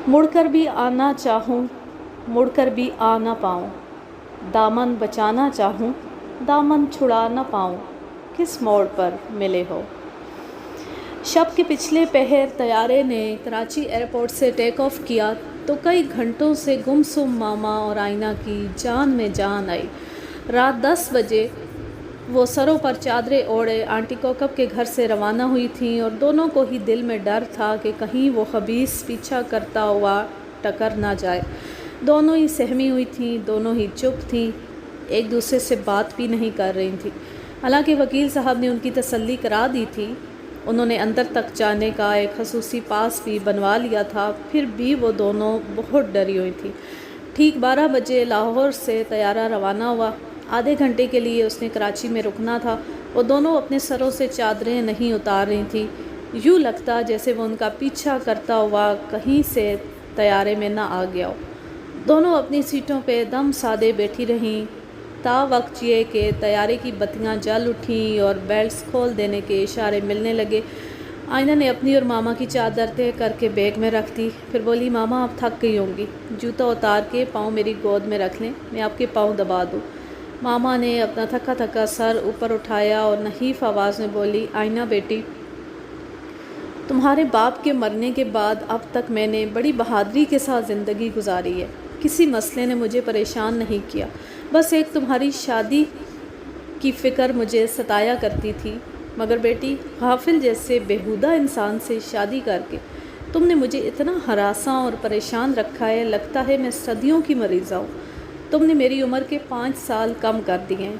مڑ کر بھی آنا چاہوں، مڑ کر بھی آ نہ پاؤں، دامن بچانا چاہوں، دامن چھڑا نہ پاؤں، کس موڑ پر ملے ہو۔ شب کے پچھلے پہر طیارے نے کراچی ایئرپورٹ سے ٹیک آف کیا تو کئی گھنٹوں سے گمسم ماما اور آئینہ کی جان میں جان آئی۔ رات 10 بجے وہ سروں پر چادریں اوڑھے آنٹی کوکب کے گھر سے روانہ ہوئی تھیں، اور دونوں کو ہی دل میں ڈر تھا کہ کہیں وہ خبیث پیچھا کرتا ہوا ٹکر نہ جائے۔ دونوں ہی سہمی ہوئی تھیں، دونوں ہی چپ تھیں، ایک دوسرے سے بات بھی نہیں کر رہی تھیں۔ حالانکہ وکیل صاحب نے ان کی تسلی کرا دی تھی، انہوں نے اندر تک جانے کا ایک خصوصی پاس بھی بنوا لیا تھا، پھر بھی وہ دونوں بہت ڈری ہوئی تھیں۔ ٹھیک 12 بجے لاہور سے طیارہ روانہ ہوا۔ آدھے گھنٹے کے لیے اس نے کراچی میں رکنا تھا۔ وہ دونوں اپنے سروں سے چادریں نہیں اتار رہی تھیں، یوں لگتا جیسے وہ ان کا پیچھا کرتا ہوا کہیں سے طیارے میں نہ آ گیا ہو۔ دونوں اپنی سیٹوں پہ دم سادے بیٹھی رہیں، تا وقت یہ کہ طیارے کی بتیاں جل اٹھیں اور بیلٹس کھول دینے کے اشارے ملنے لگے۔ آئینہ نے اپنی اور ماما کی چادر طے کر کے بیگ میں رکھ دی، پھر بولی، ماما آپ تھک گئی ہوں گی، جوتا اتار کے پاؤں میری گود میں رکھ لیں، میں آپ کے پاؤں دبا دوں۔ ماما نے اپنا تھکا تھکا سر اوپر اٹھایا اور نحیف آواز میں بولی، آئینہ بیٹی، تمہارے باپ کے مرنے کے بعد اب تک میں نے بڑی بہادری کے ساتھ زندگی گزاری ہے، کسی مسئلے نے مجھے پریشان نہیں کیا، بس ایک تمہاری شادی کی فکر مجھے ستایا کرتی تھی، مگر بیٹی، غافل جیسے بیہودہ انسان سے شادی کر کے تم نے مجھے اتنا ہراساں اور پریشان رکھا ہے، لگتا ہے میں صدیوں کی مریضہ ہوں، تم نے میری عمر کے 5 سال کم کر دیے ہیں۔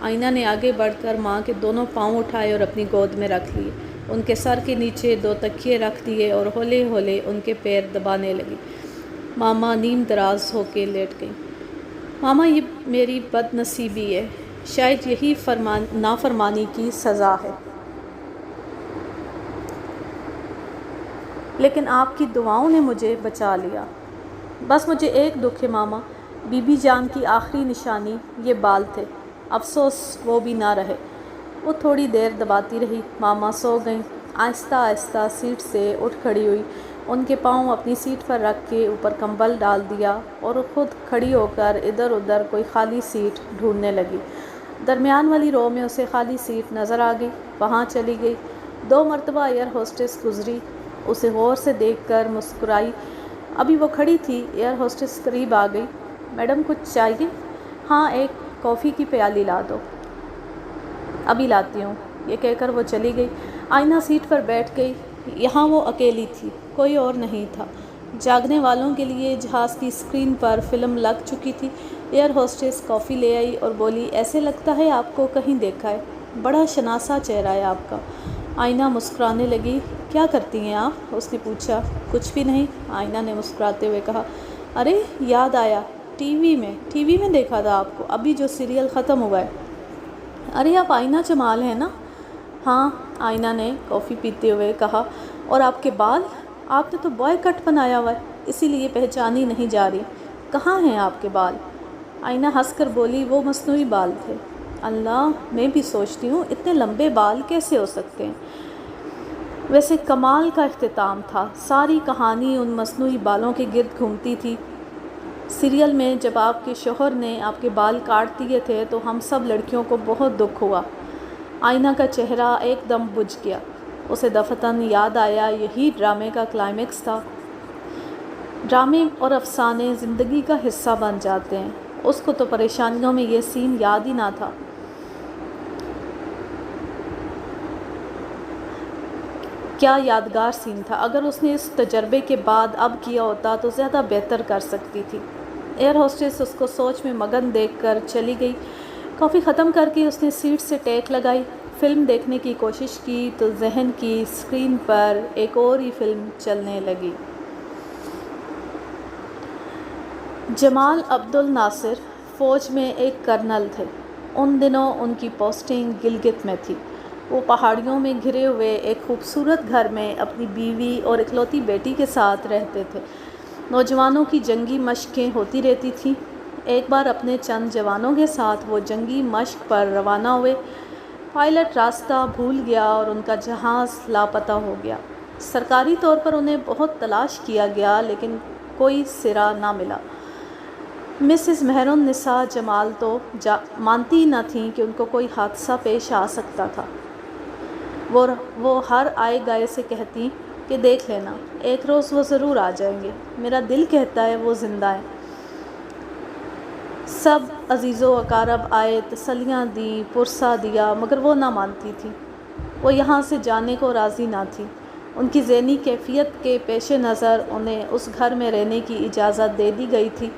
آئینہ نے آگے بڑھ کر ماں کے دونوں پاؤں اٹھائے اور اپنی گود میں رکھ لیے، ان کے سر کے نیچے 2 تکیے رکھ دیے اور ہولے ہولے ان کے پیر دبانے لگی۔ ماما نیم دراز ہو کے لیٹ گئیں۔ ماما، یہ میری بد نصیبی ہے، شاید یہی نافرمانی کی سزا ہے، لیکن آپ کی دعاؤں نے مجھے بچا لیا۔ بس مجھے ایک دکھ ہے ماما، بی بی جان کی آخری نشانی یہ بال تھے، افسوس وہ بھی نہ رہے۔ وہ تھوڑی دیر دباتی رہی، ماما سو گئیں۔ آہستہ آہستہ سیٹ سے اٹھ کھڑی ہوئی، ان کے پاؤں اپنی سیٹ پر رکھ کے اوپر کمبل ڈال دیا اور خود کھڑی ہو کر ادھر ادھر کوئی خالی سیٹ ڈھونڈنے لگی۔ درمیان والی رو میں اسے خالی سیٹ نظر آ گئی، وہاں چلی گئی۔ 2 مرتبہ ایئر ہوسٹس گزری، اسے غور سے دیکھ کر مسکرائی۔ ابھی وہ کھڑی تھی، ایئر ہوسٹس قریب آ گئی۔ میڈم کچھ چاہیے؟ ہاں، ایک کافی کی پیالی لا دو۔ ابھی لاتی ہوں، یہ کہہ کر وہ چلی گئی۔ آئینہ سیٹ پر بیٹھ گئی، یہاں وہ اکیلی تھی، کوئی اور نہیں تھا۔ جاگنے والوں کے لیے جہاز کی اسکرین پر فلم لگ چکی تھی۔ ایئر ہوسٹس کافی لے آئی اور بولی، ایسے لگتا ہے آپ کو کہیں دیکھا ہے، بڑا شناسا چہرہ ہے آپ کا۔ آئینہ مسکرانے لگی۔ کیا کرتی ہیں آپ؟ اس نے پوچھا۔ کچھ بھی نہیں، آئینہ نے مسکراتے ہوئے کہا۔ ارے یاد آیا، ٹی وی میں دیکھا تھا آپ کو، ابھی جو سیریل ختم ہوا ہے۔ ارے آپ آئینہ جمال ہیں نا؟ ہاں، آئینہ نے کافی پیتے ہوئے کہا۔ اور آپ کے بال؟ آپ نے تو بوائے کٹ بنایا ہوا ہے، اسی لیے پہچانی نہیں جا رہی۔ کہاں ہیں آپ کے بال؟ آئینہ ہنس کر بولی، وہ مصنوعی بال تھے۔ اللہ، میں بھی سوچتی ہوں اتنے لمبے بال کیسے ہو سکتے ہیں۔ ویسے کمال کا اختتام تھا، ساری کہانی ان مصنوعی بالوں کے گرد گھومتی تھی۔ سیریل میں جب آپ کے شوہر نے آپ کے بال کاٹ دیے تھے تو ہم سب لڑکیوں کو بہت دکھ ہوا۔ آئینہ کا چہرہ ایک دم بجھ گیا، اسے دفتن یاد آیا یہی ڈرامے کا کلائمیکس تھا۔ ڈرامے اور افسانے زندگی کا حصہ بن جاتے ہیں، اس کو تو پریشانیوں میں یہ سین یاد ہی نہ تھا۔ کیا یادگار سین تھا! اگر اس نے اس تجربے کے بعد اب کیا ہوتا تو زیادہ بہتر کر سکتی تھی۔ ایئر ہوسٹس اس کو سوچ میں مگن دیکھ کر چلی گئی۔ کافی ختم کر کے اس نے سیٹ سے ٹیک لگائی۔ فلم دیکھنے کی کوشش کی تو ذہن کی اسکرین پر ایک اور ہی فلم چلنے لگی۔ جمال عبد الناصر فوج میں ایک کرنل تھے۔ ان دنوں ان کی پوسٹنگ گلگت میں تھی۔ وہ پہاڑیوں میں گھرے ہوئے ایک خوبصورت گھر میں اپنی بیوی اور اکلوتی بیٹی کے ساتھ رہتے تھے۔ نوجوانوں کی جنگی مشقیں ہوتی رہتی تھیں۔ ایک بار اپنے چند جوانوں کے ساتھ وہ جنگی مشق پر روانہ ہوئے۔ پائلٹ راستہ بھول گیا اور ان کا جہاز لاپتہ ہو گیا۔ سرکاری طور پر انہیں بہت تلاش کیا گیا لیکن کوئی سرا نہ ملا۔ مسز مہر النساء جمال تو مانتی ہی نہ تھیں کہ ان کو کوئی حادثہ پیش آ سکتا تھا۔ وہ ہر آئے گئے سے کہتی کہ دیکھ لینا، ایک روز وہ ضرور آ جائیں گے، میرا دل کہتا ہے وہ زندہ ہیں۔ سب عزیز و اقارب آئے، تسلیاں دیں، پرسہ دیا، مگر وہ نہ مانتی تھی۔ وہ یہاں سے جانے کو راضی نہ تھی۔ ان کی ذہنی کیفیت کے پیش نظر انہیں اس گھر میں رہنے کی اجازت دے دی گئی تھی۔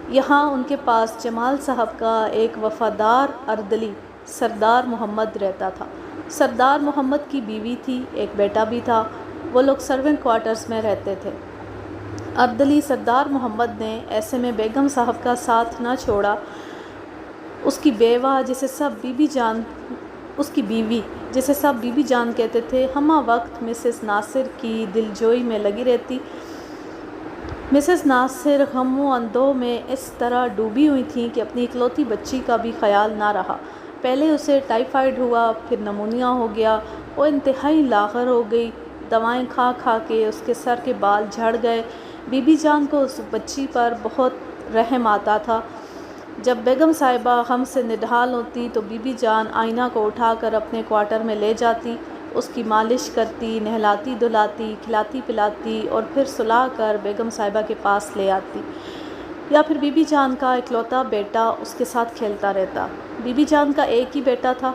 یہاں ان کے پاس جمال صاحب کا ایک وفادار اردلی سردار محمد رہتا تھا۔ سردار محمد کی بیوی تھی، ایک بیٹا بھی تھا۔ وہ لوگ سرونٹ کوارٹرز میں رہتے تھے۔ اردلی سردار محمد نے ایسے میں بیگم صاحب کا ساتھ نہ چھوڑا۔ اس کی بیوہ جسے سب بی بی جان کہتے تھے، ہمہ وقت مسز ناصر کی دلجوئی میں لگی رہتی۔ مسز ناصر غم و اندوہ میں اس طرح ڈوبی ہوئی تھیں کہ اپنی اکلوتی بچی کا بھی خیال نہ رہا۔ پہلے اسے ٹائیفائیڈ ہوا، پھر نمونیا ہو گیا۔ وہ انتہائی لاغر ہو گئی۔ دوائیں کھا کھا کے اس کے سر کے بال جھڑ گئے۔ بی بی جان کو اس بچی پر بہت رحم آتا تھا۔ جب بیگم صاحبہ غم سے نڈھال ہوتی تو بی بی جان آئینہ کو اٹھا کر اپنے کوارٹر میں لے جاتی، اس کی مالش کرتی، نہلاتی دھلاتی، کھلاتی پلاتی اور پھر سلا کر بیگم صاحبہ کے پاس لے آتی۔ یا پھر بی بی جان کا اکلوتا بیٹا اس کے ساتھ کھیلتا رہتا۔ بی بی جان کا ایک ہی بیٹا تھا۔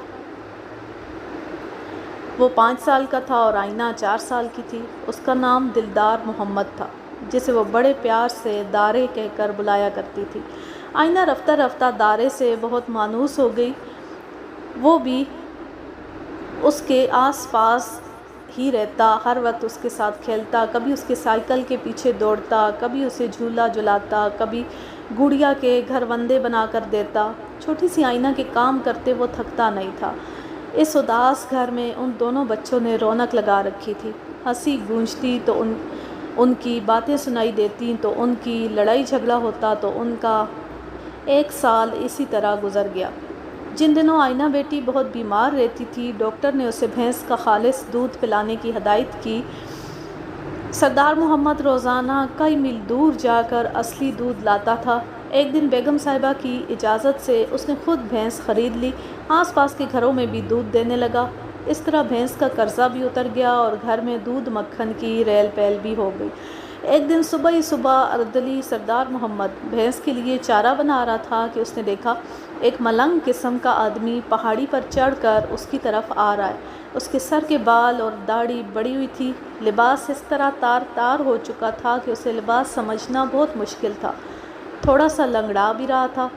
وہ 5 سال کا تھا اور آئینہ 4 سال کی تھی۔ اس کا نام دلدار محمد تھا، جسے وہ بڑے پیار سے دارے کہہ کر بلایا کرتی تھی۔ آئینہ رفتہ رفتہ دارے سے بہت مانوس ہو گئی۔ وہ بھی اس کے آس پاس ہی رہتا، ہر وقت اس کے ساتھ کھیلتا، کبھی اس کے سائیکل کے پیچھے دوڑتا، کبھی اسے جھولا جھلاتا، کبھی گڑیا کے گھروندے بنا کر دیتا۔ چھوٹی سی آئینہ کے کام کرتے وہ تھکتا نہیں تھا۔ اس اداس گھر میں ان دونوں بچوں نے رونق لگا رکھی تھی۔ ہنسی گونجتی تو ان کی باتیں سنائی دیتی تو ان کی لڑائی جھگڑا ہوتا تو ان کا 1 سال اسی طرح گزر گیا۔ جن دنوں آئینہ بیٹی بہت بیمار رہتی تھی، ڈاکٹر نے اسے بھینس کا خالص دودھ پلانے کی ہدایت کی۔ سردار محمد روزانہ کئی میل دور جا کر اصلی دودھ لاتا تھا۔ ایک دن بیگم صاحبہ کی اجازت سے اس نے خود بھینس خرید لی، آس پاس کے گھروں میں بھی دودھ دینے لگا۔ اس طرح بھینس کا قرضہ بھی اتر گیا اور گھر میں دودھ مکھن کی ریل پیل بھی ہو گئی۔ ایک دن صبح ہی صبح اردلی سردار محمد بھینس کے لیے چارہ بنا رہا تھا کہ اس نے دیکھا ایک ملنگ قسم کا آدمی پہاڑی پر چڑھ کر اس کی طرف آ رہا ہے۔ اس کے سر کے بال اور داڑھی بڑی ہوئی تھی، لباس اس طرح تار تار ہو چکا تھا کہ اسے لباس سمجھنا بہت مشکل تھا، تھوڑا سا لنگڑا بھی رہا تھا۔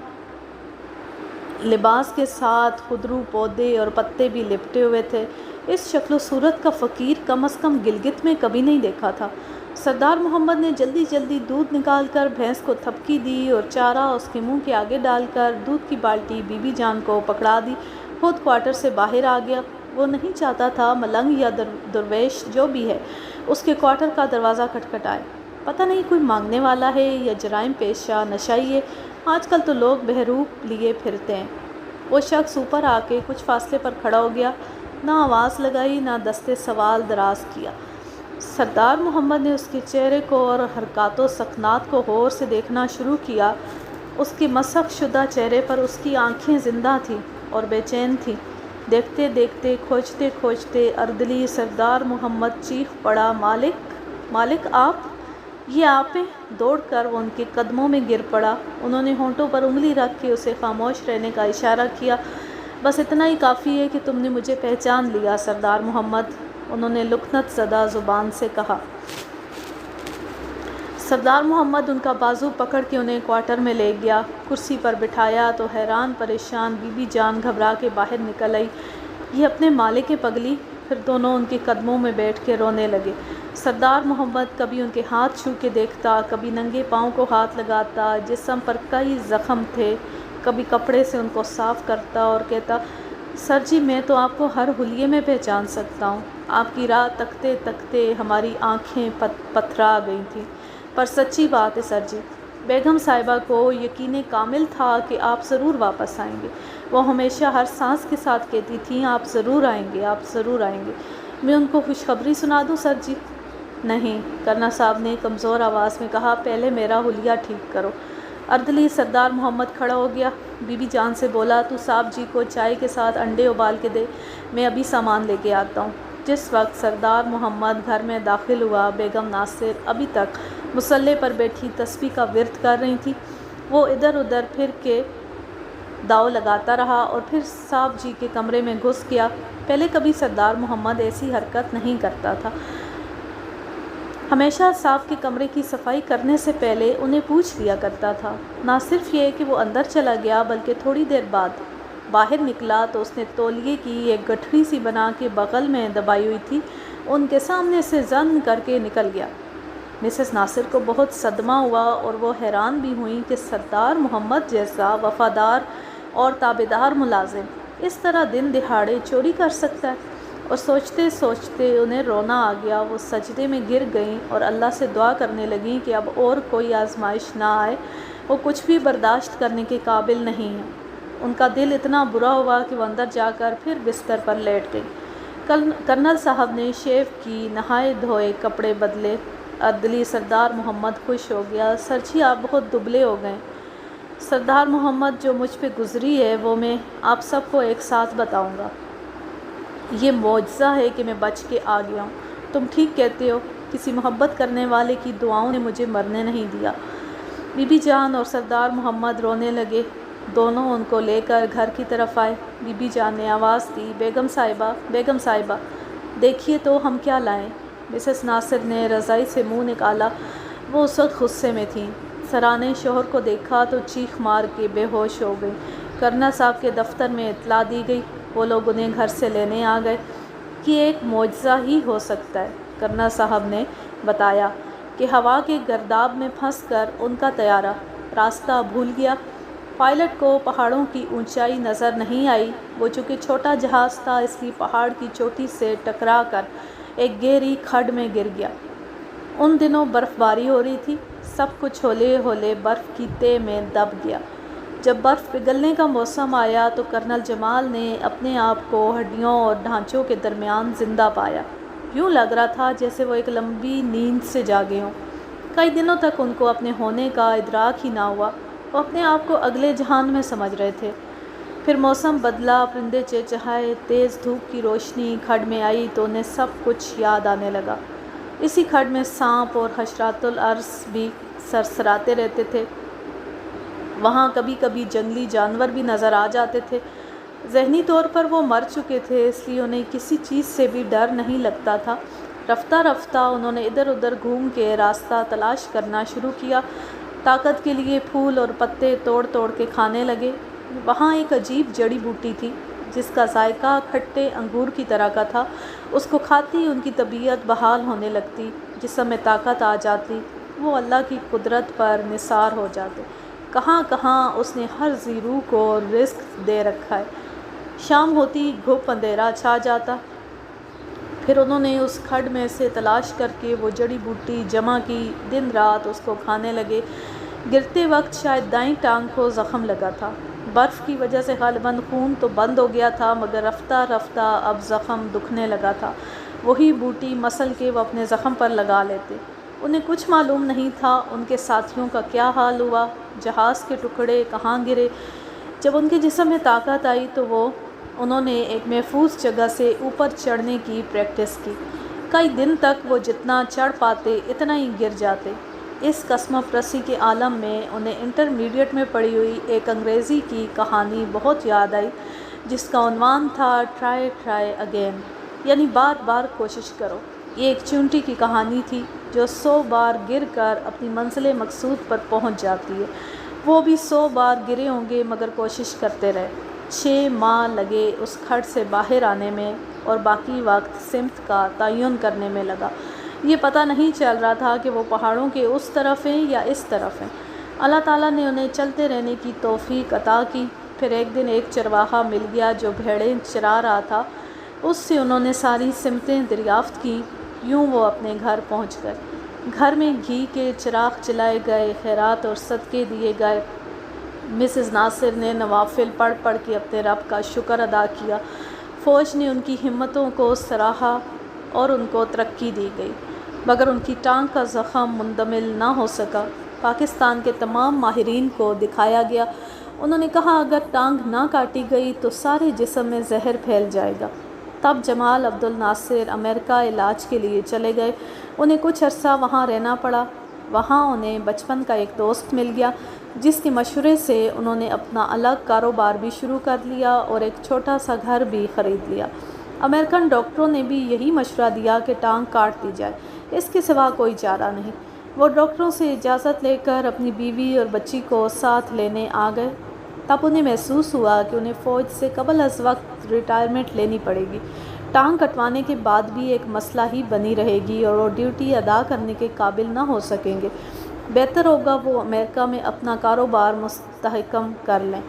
لباس کے ساتھ خودرو پودے اور پتے بھی لپٹے ہوئے تھے۔ اس شکل و صورت کا فقیر کم از کم گلگت میں کبھی نہیں دیکھا تھا۔ سردار محمد نے جلدی جلدی دودھ نکال کر بھینس کو تھپکی دی اور چارہ اس کے منہ کے آگے ڈال کر دودھ کی بالٹی بی بی جان کو پکڑا دی، خود کوارٹر سے باہر آ گیا۔ وہ نہیں چاہتا تھا ملنگ یا درویش جو بھی ہے اس کے کوارٹر کا دروازہ کھٹکھٹائے۔ پتہ نہیں کوئی مانگنے والا ہے یا جرائم پیشہ نشائی ہے، آج کل تو لوگ بہروپ لیے پھرتے ہیں۔ وہ شخص اوپر آ کے کچھ فاصلے پر کھڑا ہو گیا، نہ آواز لگائی نہ دستے سوال دراز کیا۔ سردار محمد نے اس کے چہرے کو اور حرکات و سکنات کو غور سے دیکھنا شروع کیا۔ اس کے مسخ شدہ چہرے پر اس کی آنکھیں زندہ تھیں اور بے چین تھیں۔ دیکھتے دیکھتے، کھوجتے کھوجتے اردلی سردار محمد چیخ پڑا، مالک آپ! یہ آپے دوڑ کر وہ ان کے قدموں میں گر پڑا۔ انہوں نے ہونٹوں پر انگلی رکھ کے اسے خاموش رہنے کا اشارہ کیا۔ بس اتنا ہی کافی ہے کہ تم نے مجھے پہچان لیا سردار محمد، انہوں نے لکنت زدہ زبان سے کہا۔ سردار محمد ان کا بازو پکڑ کے انہیں کوارٹر میں لے گیا، کرسی پر بٹھایا تو حیران پریشان بی بی جان گھبرا کے باہر نکل آئی۔ یہ اپنے مالک پگلی؟ پھر دونوں ان کے قدموں میں بیٹھ کے رونے لگے۔ سردار محمد کبھی ان کے ہاتھ چھو کے دیکھتا، کبھی ننگے پاؤں کو ہاتھ لگاتا جسم پر کئی زخم تھے، کبھی کپڑے سے ان کو صاف کرتا اور کہتا، سر جی میں تو آپ کو ہر حلیے میں پہچان سکتا ہوں۔ آپ کی راہ تکتے تکتے ہماری آنکھیں پتھرا گئی تھیں، پر سچی بات ہے سر جی، بیگم صاحبہ کو یقین کامل تھا کہ آپ ضرور واپس آئیں گے۔ وہ ہمیشہ ہر سانس کے ساتھ کہتی تھیں، آپ ضرور آئیں گے، آپ ضرور آئیں گے۔ میں ان کو خوشخبری سنا دوں سر جی؟ نہیں، کرنا صاحب نے کمزور آواز میں کہا، پہلے میرا حلیہ ٹھیک کرو۔ اردلی سردار محمد کھڑا ہو گیا، بی بی جان سے بولا، تو صاحب جی کو چائے کے ساتھ انڈے ابال کے دے، میں ابھی سامان لے کے آتا ہوں۔ جس وقت سردار محمد گھر میں داخل ہوا، بیگم ناصر ابھی تک مصلے پر بیٹھی تسبیح کا ورد کر رہی تھی۔ وہ ادھر ادھر پھر کے داؤ لگاتا رہا اور پھر صاحب جی کے کمرے میں گھس گیا۔ پہلے کبھی سردار محمد ایسی حرکت نہیں کرتا تھا۔ ہمیشہ صاحب کے کمرے کی صفائی کرنے سے پہلے انہیں پوچھ لیا کرتا تھا۔ نہ صرف یہ کہ وہ اندر چلا گیا، بلکہ تھوڑی دیر بعد باہر نکلا تو اس نے تولیے کی ایک گٹھڑی سی بنا کے بغل میں دبائی ہوئی تھی، ان کے سامنے سے زن کر کے نکل گیا۔ مسز ناصر کو بہت صدمہ ہوا اور وہ حیران بھی ہوئیں کہ سردار محمد جیسا وفادار اور تابعدار ملازم اس طرح دن دہاڑے چوری کر سکتا ہے، اور سوچتے سوچتے انہیں رونا آ گیا۔ وہ سجدے میں گر گئیں اور اللہ سے دعا کرنے لگیں کہ اب اور کوئی آزمائش نہ آئے، وہ کچھ بھی برداشت کرنے کے قابل نہیں ہیں۔ ان کا دل اتنا برا ہوا کہ وہ اندر جا کر پھر بستر پر لیٹ گئی۔ کرنل صاحب نے شیو کی، نہائے دھوئے، کپڑے بدلے۔ اردلی سردار محمد خوش ہو گیا، سر جی آپ بہت دبلے ہو گئے۔ سردار محمد جو مجھ پہ گزری ہے وہ میں آپ سب کو ایک ساتھ بتاؤں گا۔ یہ معجزہ ہے کہ میں بچ کے آ گیا ہوں۔ تم ٹھیک کہتے ہو، کسی محبت کرنے والے کی دعاؤں نے مجھے مرنے نہیں دیا۔ بی بی جان اور سردار محمد رونے لگے۔ دونوں ان کو لے کر گھر کی طرف آئے۔ بی بی جان نے آواز دی، بیگم صاحبہ، بیگم صاحبہ، دیکھیے تو ہم کیا لائیں۔ مسز ناصر نے رضائی سے منہ نکالا۔ وہ اس وقت غصے میں تھیں۔ سرا نے شوہر کو دیکھا تو چیخ مار کے بے ہوش ہو گئی۔ کرنل صاحب کے دفتر میں اطلاع دی گئی، وہ لوگ انہیں گھر سے لینے آ گئے۔ یہ ایک معجزہ ہی ہو سکتا ہے، کرنل صاحب نے بتایا کہ ہوا کے گرداب میں پھنس کر ان کا طیارہ راستہ بھول گیا۔ پائلٹ کو پہاڑوں کی اونچائی نظر نہیں آئی۔ وہ چونکہ چھوٹا جہاز تھا اس لیے پہاڑ کی چوٹی سے ٹکرا کر ایک گہری کھڈ میں گر گیا۔ ان دنوں برف باری ہو رہی تھی، سب کچھ ہولے ہولے برف کی تہ میں دب گیا۔ جب برف پگھلنے کا موسم آیا تو کرنل جمال نے اپنے آپ کو ہڈیوں اور ڈھانچوں کے درمیان زندہ پایا۔ یوں لگ رہا تھا جیسے وہ ایک لمبی نیند سے جاگے ہوں۔ کئی دنوں تک ان کو اپنے ہونے کا ادراک ہی نہ ہوا، وہ اپنے آپ کو اگلے جہان میں سمجھ رہے تھے۔ پھر موسم بدلا، پرندے چہچہائے، تیز دھوپ کی روشنی کھڈ میں آئی تو انہیں سب کچھ یاد آنے لگا۔ اسی کھڈ میں سانپ اور حشرات الارض بھی سرسراتے رہتے تھے۔ وہاں کبھی کبھی جنگلی جانور بھی نظر آ جاتے تھے۔ ذہنی طور پر وہ مر چکے تھے، اس لیے انہیں کسی چیز سے بھی ڈر نہیں لگتا تھا۔ رفتہ رفتہ انہوں نے ادھر ادھر گھوم کے راستہ تلاش کرنا شروع کیا۔ طاقت کے لیے پھول اور پتے توڑ توڑ کے کھانے لگے۔ وہاں ایک عجیب جڑی بوٹی تھی جس کا ذائقہ کھٹے انگور کی طرح کا تھا۔ اس کو کھاتے ہی ان کی طبیعت بحال ہونے لگتی، جسم میں طاقت آ جاتی، وہ اللہ کی قدرت پر نثار ہو جاتے۔ کہاں کہاں اس نے ہر ذی روح کو رزق دے رکھا ہے۔ شام ہوتی گھپ اندھیرا چھا جاتا۔ پھر انہوں نے اس کھڈ میں سے تلاش کر کے وہ جڑی بوٹی جمع کی، دن رات اس کو کھانے لگے۔ گرتے وقت شاید دائیں ٹانگ کو زخم لگا تھا۔ برف کی وجہ سے غالباً خون تو بند ہو گیا تھا، مگر رفتہ رفتہ اب زخم دکھنے لگا تھا۔ وہی بوٹی مسل کے وہ اپنے زخم پر لگا لیتے۔ انہیں کچھ معلوم نہیں تھا ان کے ساتھیوں کا کیا حال ہوا، جہاز کے ٹکڑے کہاں گرے۔ جب ان کے جسم میں طاقت آئی تو انہوں نے ایک محفوظ جگہ سے اوپر چڑھنے کی پریکٹس کی۔ کئی دن تک وہ جتنا چڑھ پاتے اتنا ہی گر جاتے۔ اس قسم پرسی کے عالم میں انہیں انٹرمیڈیٹ میں پڑھی ہوئی ایک انگریزی کی کہانی بہت یاد آئی جس کا عنوان تھا ٹرائی اگین، یعنی بار بار کوشش کرو۔ یہ ایک چونٹی کی کہانی تھی جو 100 بار گر کر اپنی منزل مقصود پر پہنچ جاتی ہے۔ وہ بھی 100 بار گرے ہوں گے مگر کوشش کرتے رہے۔ 6 ماہ لگے اس کھڈ سے باہر آنے میں اور باقی وقت سمت کا تعین کرنے میں لگا۔ یہ پتہ نہیں چل رہا تھا کہ وہ پہاڑوں کے اس طرف ہیں یا اس طرف ہیں۔ اللہ تعالیٰ نے انہیں چلتے رہنے کی توفیق عطا کی۔ پھر ایک دن ایک چرواہا مل گیا جو بھیڑیں چرا رہا تھا۔ اس سے انہوں نے ساری سمتیں دریافت کی۔ یوں وہ اپنے گھر پہنچ گئے۔ گھر میں گھی کے چراغ جلائے گئے، خیرات اور صدقے دیے گئے۔ مسز ناصر نے نوافل پڑھ پڑھ کے اپنے رب کا شکر ادا کیا۔ فوج نے ان کی ہمتوں کو سراہا اور ان کو ترقی دی گئی، مگر ان کی ٹانگ کا زخم مندمل نہ ہو سکا۔ پاکستان کے تمام ماہرین کو دکھایا گیا۔ انہوں نے کہا اگر ٹانگ نہ کاٹی گئی تو سارے جسم میں زہر پھیل جائے گا۔ تب جمال عبد الناصر امریکہ علاج کے لیے چلے گئے۔ انہیں کچھ عرصہ وہاں رہنا پڑا۔ وہاں انہیں بچپن کا ایک دوست مل گیا جس کے مشورے سے انہوں نے اپنا الگ کاروبار بھی شروع کر لیا اور ایک چھوٹا سا گھر بھی خرید لیا۔ امریکن ڈاکٹروں نے بھی یہی مشورہ دیا کہ ٹانگ کاٹ دی جائے، اس کے سوا کوئی چارہ نہیں۔ وہ ڈاکٹروں سے اجازت لے کر اپنی بیوی اور بچی کو ساتھ لینے آ گئے۔ تب انہیں محسوس ہوا کہ انہیں فوج سے قبل از وقت ریٹائرمنٹ لینی پڑے گی۔ ٹانگ کٹوانے کے بعد بھی ایک مسئلہ ہی بنی رہے گی اور وہ ڈیوٹی ادا کرنے کے قابل نہ ہو سکیں گے۔ بہتر ہوگا وہ امریکہ میں اپنا کاروبار مستحکم کر لیں۔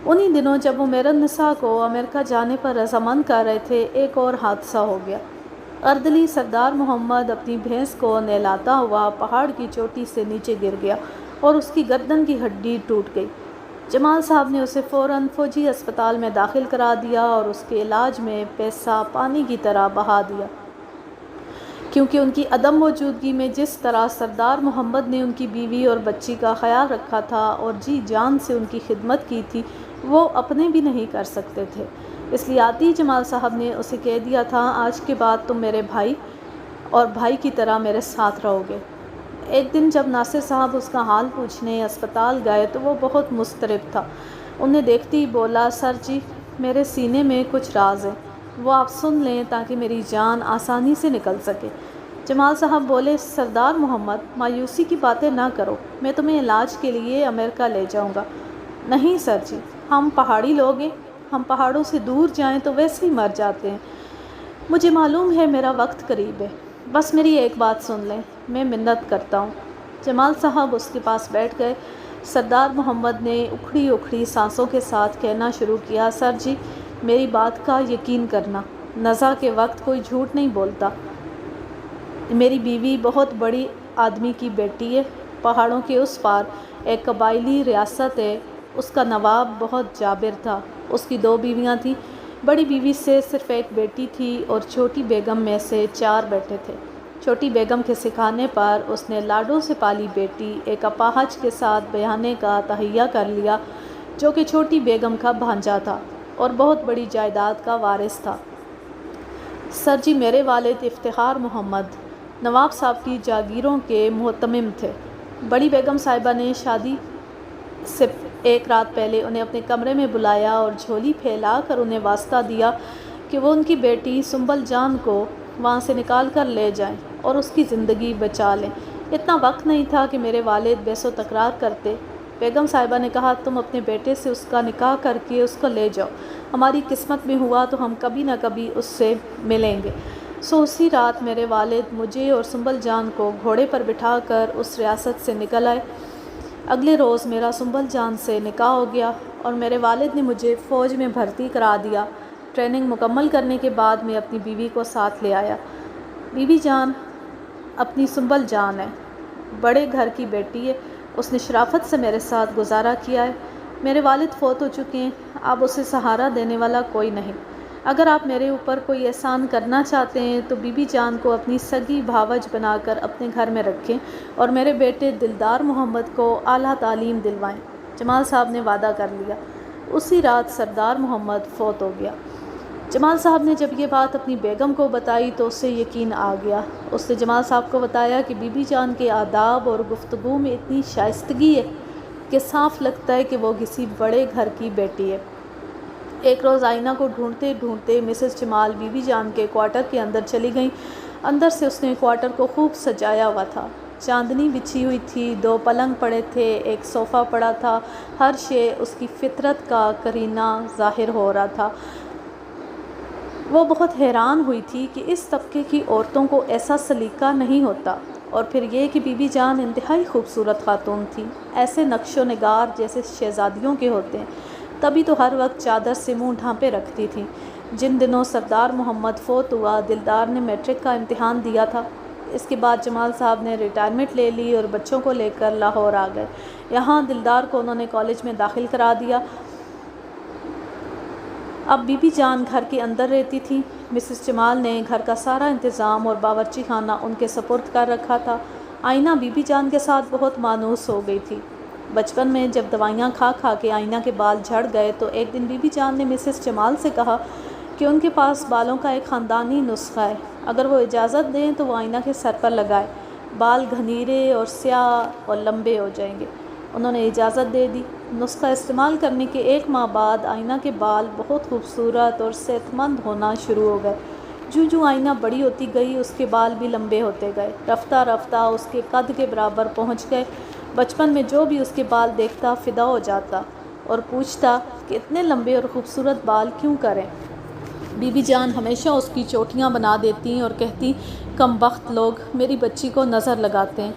انہی دنوں جب وہ میرالنساء کو امریکہ جانے پر رضامند کر رہے تھے، ایک اور حادثہ ہو گیا۔ اردلی سردار محمد اپنی بھینس کو نہلاتا ہوا پہاڑ کی چوٹی سے نیچے گر گیا اور اس کی گردن کی ہڈی ٹوٹ گئی۔ جمال صاحب نے اسے فوراً فوجی اسپتال میں داخل کرا دیا اور اس کے علاج میں پیسہ پانی کی طرح بہا دیا، کیونکہ ان کی عدم موجودگی میں جس طرح سردار محمد نے ان کی بیوی اور بچی کا خیال رکھا تھا اور جی جان سے ان کی خدمت کی تھی، وہ اپنے بھی نہیں کر سکتے تھے۔ اس لیے آتی جمال صاحب نے اسے کہہ دیا تھا آج کے بعد تم میرے بھائی اور بھائی کی طرح میرے ساتھ رہو گے۔ ایک دن جب ناصر صاحب اس کا حال پوچھنے اسپتال گئے تو وہ بہت مضطرب تھا۔ انہیں دیکھتے ہی بولا سر جی میرے سینے میں کچھ راز ہے، وہ آپ سن لیں تاکہ میری جان آسانی سے نکل سکے۔ جمال صاحب بولے سردار محمد مایوسی کی باتیں نہ کرو، میں تمہیں علاج کے لیے امریکہ لے جاؤں گا۔ نہیں سر جی، ہم پہاڑی لوگ ہیں، ہم پہاڑوں سے دور جائیں تو ویسے ہی مر جاتے ہیں۔ مجھے معلوم ہے میرا وقت قریب ہے، بس میری ایک بات سن لیں، میں منت کرتا ہوں۔ جمال صاحب اس کے پاس بیٹھ گئے۔ سردار محمد نے اکھڑی اکھڑی سانسوں کے ساتھ کہنا شروع کیا سر جی میری بات کا یقین کرنا، نزا کے وقت کوئی جھوٹ نہیں بولتا۔ میری بیوی بہت بڑی آدمی کی بیٹی ہے، پہاڑوں کے اس پار ایک قبائلی ریاست ہے، اس کا نواب بہت جابر تھا۔ اس کی 2 بیویاں تھیں، بڑی بیوی سے صرف ایک بیٹی تھی اور چھوٹی بیگم میں سے 4 بیٹے تھے۔ چھوٹی بیگم کے سکھانے پر اس نے لاڈوں سے پالی بیٹی ایک اپاہج کے ساتھ بیانے کا تہیہ کر لیا جو کہ چھوٹی بیگم کا بھانجا تھا اور بہت بڑی جائیداد کا وارث تھا۔ سر جی میرے والد افتخار محمد نواب صاحب کی جاگیروں کے مہتمم تھے۔ بڑی بیگم صاحبہ نے شادی سے ایک رات پہلے انہیں اپنے کمرے میں بلایا اور جھولی پھیلا کر انہیں واسطہ دیا کہ وہ ان کی بیٹی سنبل جان کو وہاں سے نکال کر لے جائیں اور اس کی زندگی بچا لیں۔ اتنا وقت نہیں تھا کہ میرے والد بحث و تکرار کرتے۔ بیگم صاحبہ نے کہا تم اپنے بیٹے سے اس کا نکاح کر کے اس کو لے جاؤ، ہماری قسمت میں ہوا تو ہم کبھی نہ کبھی اس سے ملیں گے۔ سو اسی رات میرے والد مجھے اور سنبل جان کو گھوڑے پر بٹھا کر اس ریاست سے نکل آئے۔ اگلے روز میرا سنبل جان سے نکاح ہو گیا اور میرے والد نے مجھے فوج میں بھرتی کرا دیا۔ ٹریننگ مکمل کرنے کے بعد میں اپنی بیوی کو ساتھ لے آیا۔ بیوی جان اپنی سنبل جان ہے، بڑے گھر کی بیٹی ہے، اس نے شرافت سے میرے ساتھ گزارا کیا ہے۔ میرے والد فوت ہو چکے ہیں، اب اسے سہارا دینے والا کوئی نہیں۔ اگر آپ میرے اوپر کوئی احسان کرنا چاہتے ہیں تو بیوی جان کو اپنی سگی بھاوج بنا کر اپنے گھر میں رکھیں اور میرے بیٹے دلدار محمد کو اعلیٰ تعلیم دلوائیں۔ جمال صاحب نے وعدہ کر لیا۔ اسی رات سردار محمد فوت ہو گیا۔ جمال صاحب نے جب یہ بات اپنی بیگم کو بتائی تو اسے یقین آ گیا۔ اس نے جمال صاحب کو بتایا کہ بی بی جان کے آداب اور گفتگو میں اتنی شائستگی ہے کہ صاف لگتا ہے کہ وہ کسی بڑے گھر کی بیٹی ہے۔ ایک روز آئینہ کو ڈھونڈتے ڈھونڈتے مسز جمال بی بی جان کے کوارٹر کے اندر چلی گئیں۔ اندر سے اس نے کوارٹر کو خوب سجایا ہوا تھا۔ چاندنی بچھی ہوئی تھی، 2 پلنگ پڑے تھے، ایک صوفہ پڑا تھا، ہر شے اس کی فطرت کا قرینہ ظاہر ہو رہا تھا۔ وہ بہت حیران ہوئی تھی کہ اس طبقے کی عورتوں کو ایسا سلیقہ نہیں ہوتا، اور پھر یہ کہ بی بی جان انتہائی خوبصورت خاتون تھی، ایسے نقش و نگار جیسے شہزادیوں کے ہوتے ہیں۔ تبھی تو ہر وقت چادر سے منہ ڈھانپے رکھتی تھی۔ جن دنوں سردار محمد فوت ہوا، دلدار نے میٹرک کا امتحان دیا تھا۔ اس کے بعد جمال صاحب نے ریٹائرمنٹ لے لی اور بچوں کو لے کر لاہور آ گئے۔ یہاں دلدار کو انہوں نے کالج میں داخل کرا دیا۔ اب بی بی جان گھر کے اندر رہتی تھی۔ مسز جمال نے گھر کا سارا انتظام اور باورچی خانہ ان کے سپرد کر رکھا تھا۔ آئینہ بی بی جان کے ساتھ بہت مانوس ہو گئی تھی۔ بچپن میں جب دوائیاں کھا کھا کے آئینہ کے بال جھڑ گئے تو ایک دن بی بی جان نے مسز جمال سے کہا کہ ان کے پاس بالوں کا ایک خاندانی نسخہ ہے، اگر وہ اجازت دیں تو وہ آئینہ کے سر پر لگائے، بال گھنیرے اور سیاہ اور لمبے ہو جائیں گے۔ انہوں نے اجازت دے دی۔ نسخہ استعمال کرنے کے 1 ماہ بعد آئینہ کے بال بہت خوبصورت اور صحت مند ہونا شروع ہو گئے۔ جوں آئینہ بڑی ہوتی گئی اس کے بال بھی لمبے ہوتے گئے، رفتہ رفتہ اس کے قد کے برابر پہنچ گئے۔ بچپن میں جو بھی اس کے بال دیکھتا فدا ہو جاتا اور پوچھتا کہ اتنے لمبے اور خوبصورت بال کیوں کریں۔ بی بی جان ہمیشہ اس کی چوٹیاں بنا دیتی اور کہتی کم بخت لوگ میری بچی کو نظر لگاتے ہیں۔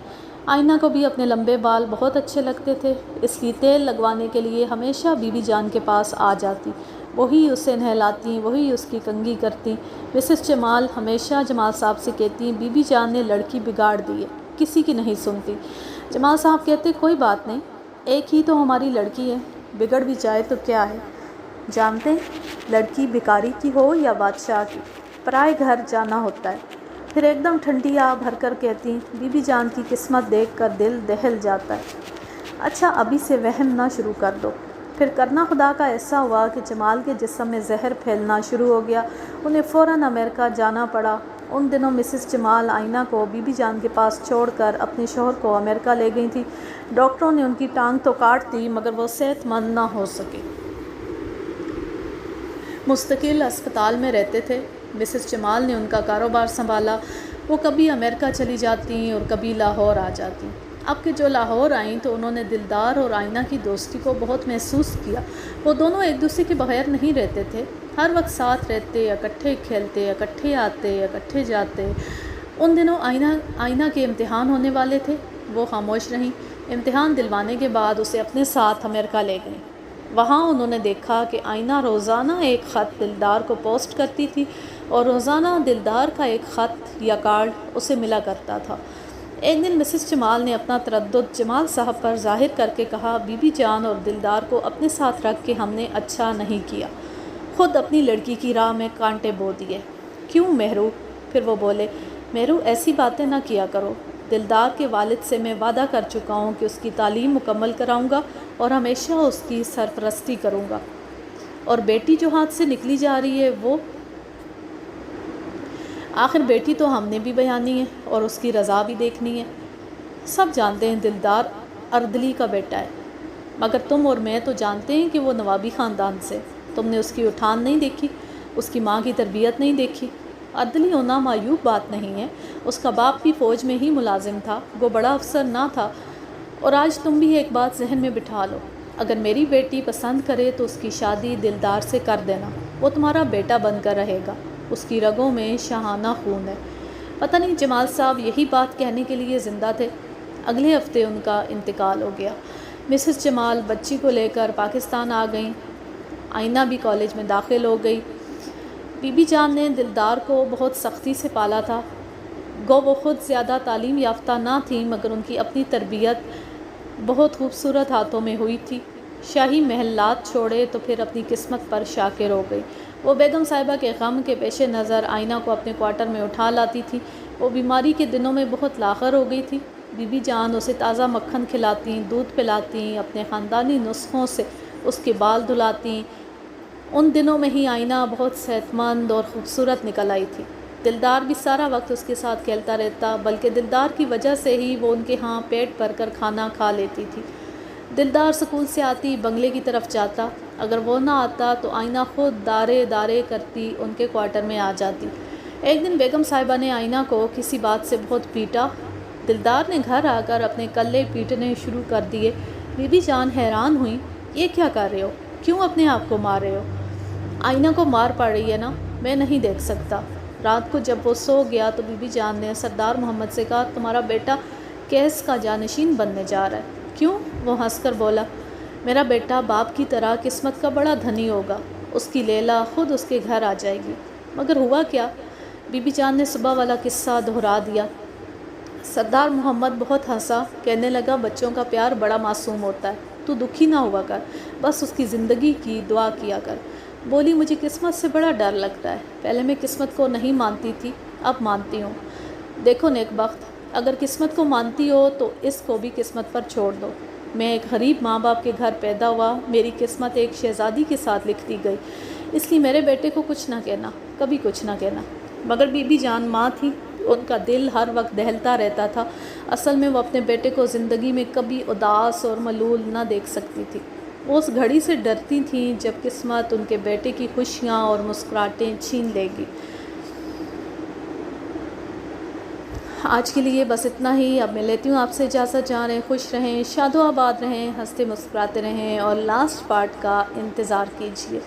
آئینہ کو بھی اپنے لمبے بال بہت اچھے لگتے تھے، اس لیے تیل لگوانے کے لیے ہمیشہ بی بی جان کے پاس آ جاتی، وہی اسے نہلاتی، وہی اس کی کنگھی کرتی۔ مسز جمال ہمیشہ جمال صاحب سے کہتی بی بی جان نے لڑکی بگاڑ دی ہے، کسی کی نہیں سنتی۔ جمال صاحب کہتے کوئی بات نہیں، ایک ہی تو ہماری لڑکی ہے، بگڑ بھی جائے تو کیا ہے، جانتے ہیں لڑکی بھکاری کی ہو یا بادشاہ کی، پرائے گھر جانا ہوتا ہے۔ پھر ایک دم ٹھنڈی آ بھر کر کہتی بی بی جان کی قسمت دیکھ کر دل دہل جاتا ہے۔ اچھا ابھی سے وہم نہ شروع کر دو۔ پھر کرنا خدا کا ایسا ہوا کہ جمال کے جسم میں زہر پھیلنا شروع ہو گیا، انہیں فوراً امریکہ جانا پڑا۔ ان دنوں مسز جمال آئینہ کو بی بی جان کے پاس چھوڑ کر اپنے شوہر کو امریکہ لے گئی تھی۔ ڈاکٹروں نے ان کی ٹانگ تو کاٹ دی مگر وہ صحت مند نہ ہو سکے۔ مستقل اسپتال میں رہتے تھے۔ مسز جمال نے ان کا کاروبار سنبھالا۔ وہ کبھی امریکہ چلی جاتیں اور کبھی لاہور آ جاتیں۔ اب کہ جو لاہور آئیں تو انہوں نے دلدار اور آئینہ کی دوستی کو بہت محسوس کیا۔ وہ دونوں ایک دوسرے کے بغیر نہیں رہتے تھے، ہر وقت ساتھ رہتے، اکٹھے کھیلتے، اکٹھے آتے، اکٹھے جاتے۔ ان دنوں آئینہ کے امتحان ہونے والے تھے، وہ خاموش رہیں۔ امتحان دلوانے کے بعد اسے اپنے ساتھ امریکہ لے گئیں۔ وہاں انہوں نے دیکھا کہ آئینہ روزانہ ایک خط دلدار کو پوسٹ کرتی تھی اور روزانہ دلدار کا ایک خط یا کارڈ اسے ملا کرتا تھا۔ ایک دن مسز جمال نے اپنا تردد جمال صاحب پر ظاہر کر کے کہا بی بی جان اور دلدار کو اپنے ساتھ رکھ کے ہم نے اچھا نہیں کیا، خود اپنی لڑکی کی راہ میں کانٹے بو دیے۔ کیوں مہرو؟ پھر وہ بولے مہرو ایسی باتیں نہ کیا کرو، دلدار کے والد سے میں وعدہ کر چکا ہوں کہ اس کی تعلیم مکمل کراؤں گا اور ہمیشہ اس کی سرپرستی کروں گا، اور بیٹی جو ہاتھ سے نکلی جا رہی ہے وہ آخر بیٹی تو ہم نے بھی بیانی ہے اور اس کی رضا بھی دیکھنی ہے۔ سب جانتے ہیں دلدار اردلی کا بیٹا ہے، مگر تم اور میں تو جانتے ہیں کہ وہ نوابی خاندان سے۔ تم نے اس کی اٹھان نہیں دیکھی، اس کی ماں کی تربیت نہیں دیکھی۔ اردلی ہونا معیوب بات نہیں ہے، اس کا باپ بھی فوج میں ہی ملازم تھا، وہ بڑا افسر نہ تھا۔ اور آج تم بھی ایک بات ذہن میں بٹھا لو، اگر میری بیٹی پسند کرے تو اس کی شادی دلدار سے کر دینا، وہ تمہارا بیٹا بن کر رہے گا، اس کی رگوں میں شاہانہ خون ہے۔ پتہ نہیں جمال صاحب یہی بات کہنے کے لیے زندہ تھے۔ اگلے ہفتے ان کا انتقال ہو گیا۔ مسز جمال بچی کو لے کر پاکستان آ گئیں۔ آئینہ بھی کالج میں داخل ہو گئی۔ بی بی جان نے دلدار کو بہت سختی سے پالا تھا، گو وہ خود زیادہ تعلیم یافتہ نہ تھیں مگر ان کی اپنی تربیت بہت خوبصورت ہاتھوں میں ہوئی تھی۔ شاہی محلات چھوڑے تو پھر اپنی قسمت پر شاکر ہو گئی۔ وہ بیگم صاحبہ کے غم کے پیش نظر آئینہ کو اپنے کوارٹر میں اٹھا لاتی تھی۔ وہ بیماری کے دنوں میں بہت لاغر ہو گئی تھی۔ بی بی جان اسے تازہ مکھن کھلاتیں، دودھ پلاتی، اپنے خاندانی نسخوں سے اس کے بال دھلاتی ان دنوں میں ہی آئینہ بہت صحت مند اور خوبصورت نکل آئی تھی۔ دلدار بھی سارا وقت اس کے ساتھ کھیلتا رہتا، بلکہ دلدار کی وجہ سے ہی وہ ان کے ہاں پیٹ بھر کر کھانا کھا لیتی تھی۔ دلدار سکول سے آتی بنگلے کی طرف جاتا، اگر وہ نہ آتا تو آئینہ خود دارے دارے کرتی ان کے کوارٹر میں آ جاتی۔ ایک دن بیگم صاحبہ نے آئینہ کو کسی بات سے بہت پیٹا۔ دلدار نے گھر آ کر اپنے کلے پیٹنے شروع کر دیے۔ بی بی جان حیران ہوئیں، یہ کیا کر رہے ہو؟ کیوں اپنے آپ کو مار رہے ہو؟ آئینہ کو مار پڑ رہی ہے نا، میں نہیں دیکھ سکتا۔ رات کو جب وہ سو گیا تو بی بی جان نے سردار محمد سے کہا، تمہارا بیٹا کیس کا جانشین بننے جا رہا ہے۔ کیوں؟ وہ ہنس کر بولا، میرا بیٹا باپ کی طرح قسمت کا بڑا دھنی ہوگا، اس کی لیلا خود اس کے گھر آ جائے گی۔ مگر ہوا کیا؟ بی بی جان نے صبح والا قصہ دہرا دیا۔ سردار محمد بہت ہنسا، کہنے لگا، بچوں کا پیار بڑا معصوم ہوتا ہے، تو دکھی نہ ہوا کر، بس اس کی زندگی کی دعا کیا کر۔ بولی، مجھے قسمت سے بڑا ڈر لگتا ہے، پہلے میں قسمت کو نہیں مانتی تھی، اب مانتی ہوں۔ دیکھو نیک بخت، اگر قسمت کو مانتی ہو تو اس کو بھی قسمت پر چھوڑ دو۔ میں ایک غریب ماں باپ کے گھر پیدا ہوا، میری قسمت ایک شہزادی کے ساتھ لکھ دی گئی، اس لیے میرے بیٹے کو کچھ نہ کہنا، کبھی کچھ نہ کہنا۔ مگر بی بی جان ماں تھی، ان کا دل ہر وقت دہلتا رہتا تھا۔ اصل میں وہ اپنے بیٹے کو زندگی میں کبھی اداس اور ملول نہ دیکھ سکتی تھی۔ وہ اس گھڑی سے ڈرتی تھیں جب قسمت ان کے بیٹے کی خوشیاں اور مسکراہٹیں چھین لے گی۔ آج کے لیے بس اتنا ہی، اب میں لیتی ہوں آپ سے اجازت۔ جانے خوش رہیں، شاد و آباد رہیں، ہنستے مسکراتے رہیں، اور لاسٹ پارٹ کا انتظار کیجیے۔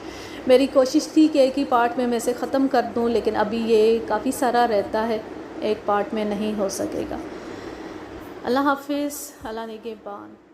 میری کوشش تھی کہ ایک ہی پارٹ میں اسے ختم کر دوں، لیکن ابھی یہ کافی سارا رہتا ہے، ایک پارٹ میں نہیں ہو سکے گا۔ اللہ حافظ، اللہ نگہبان۔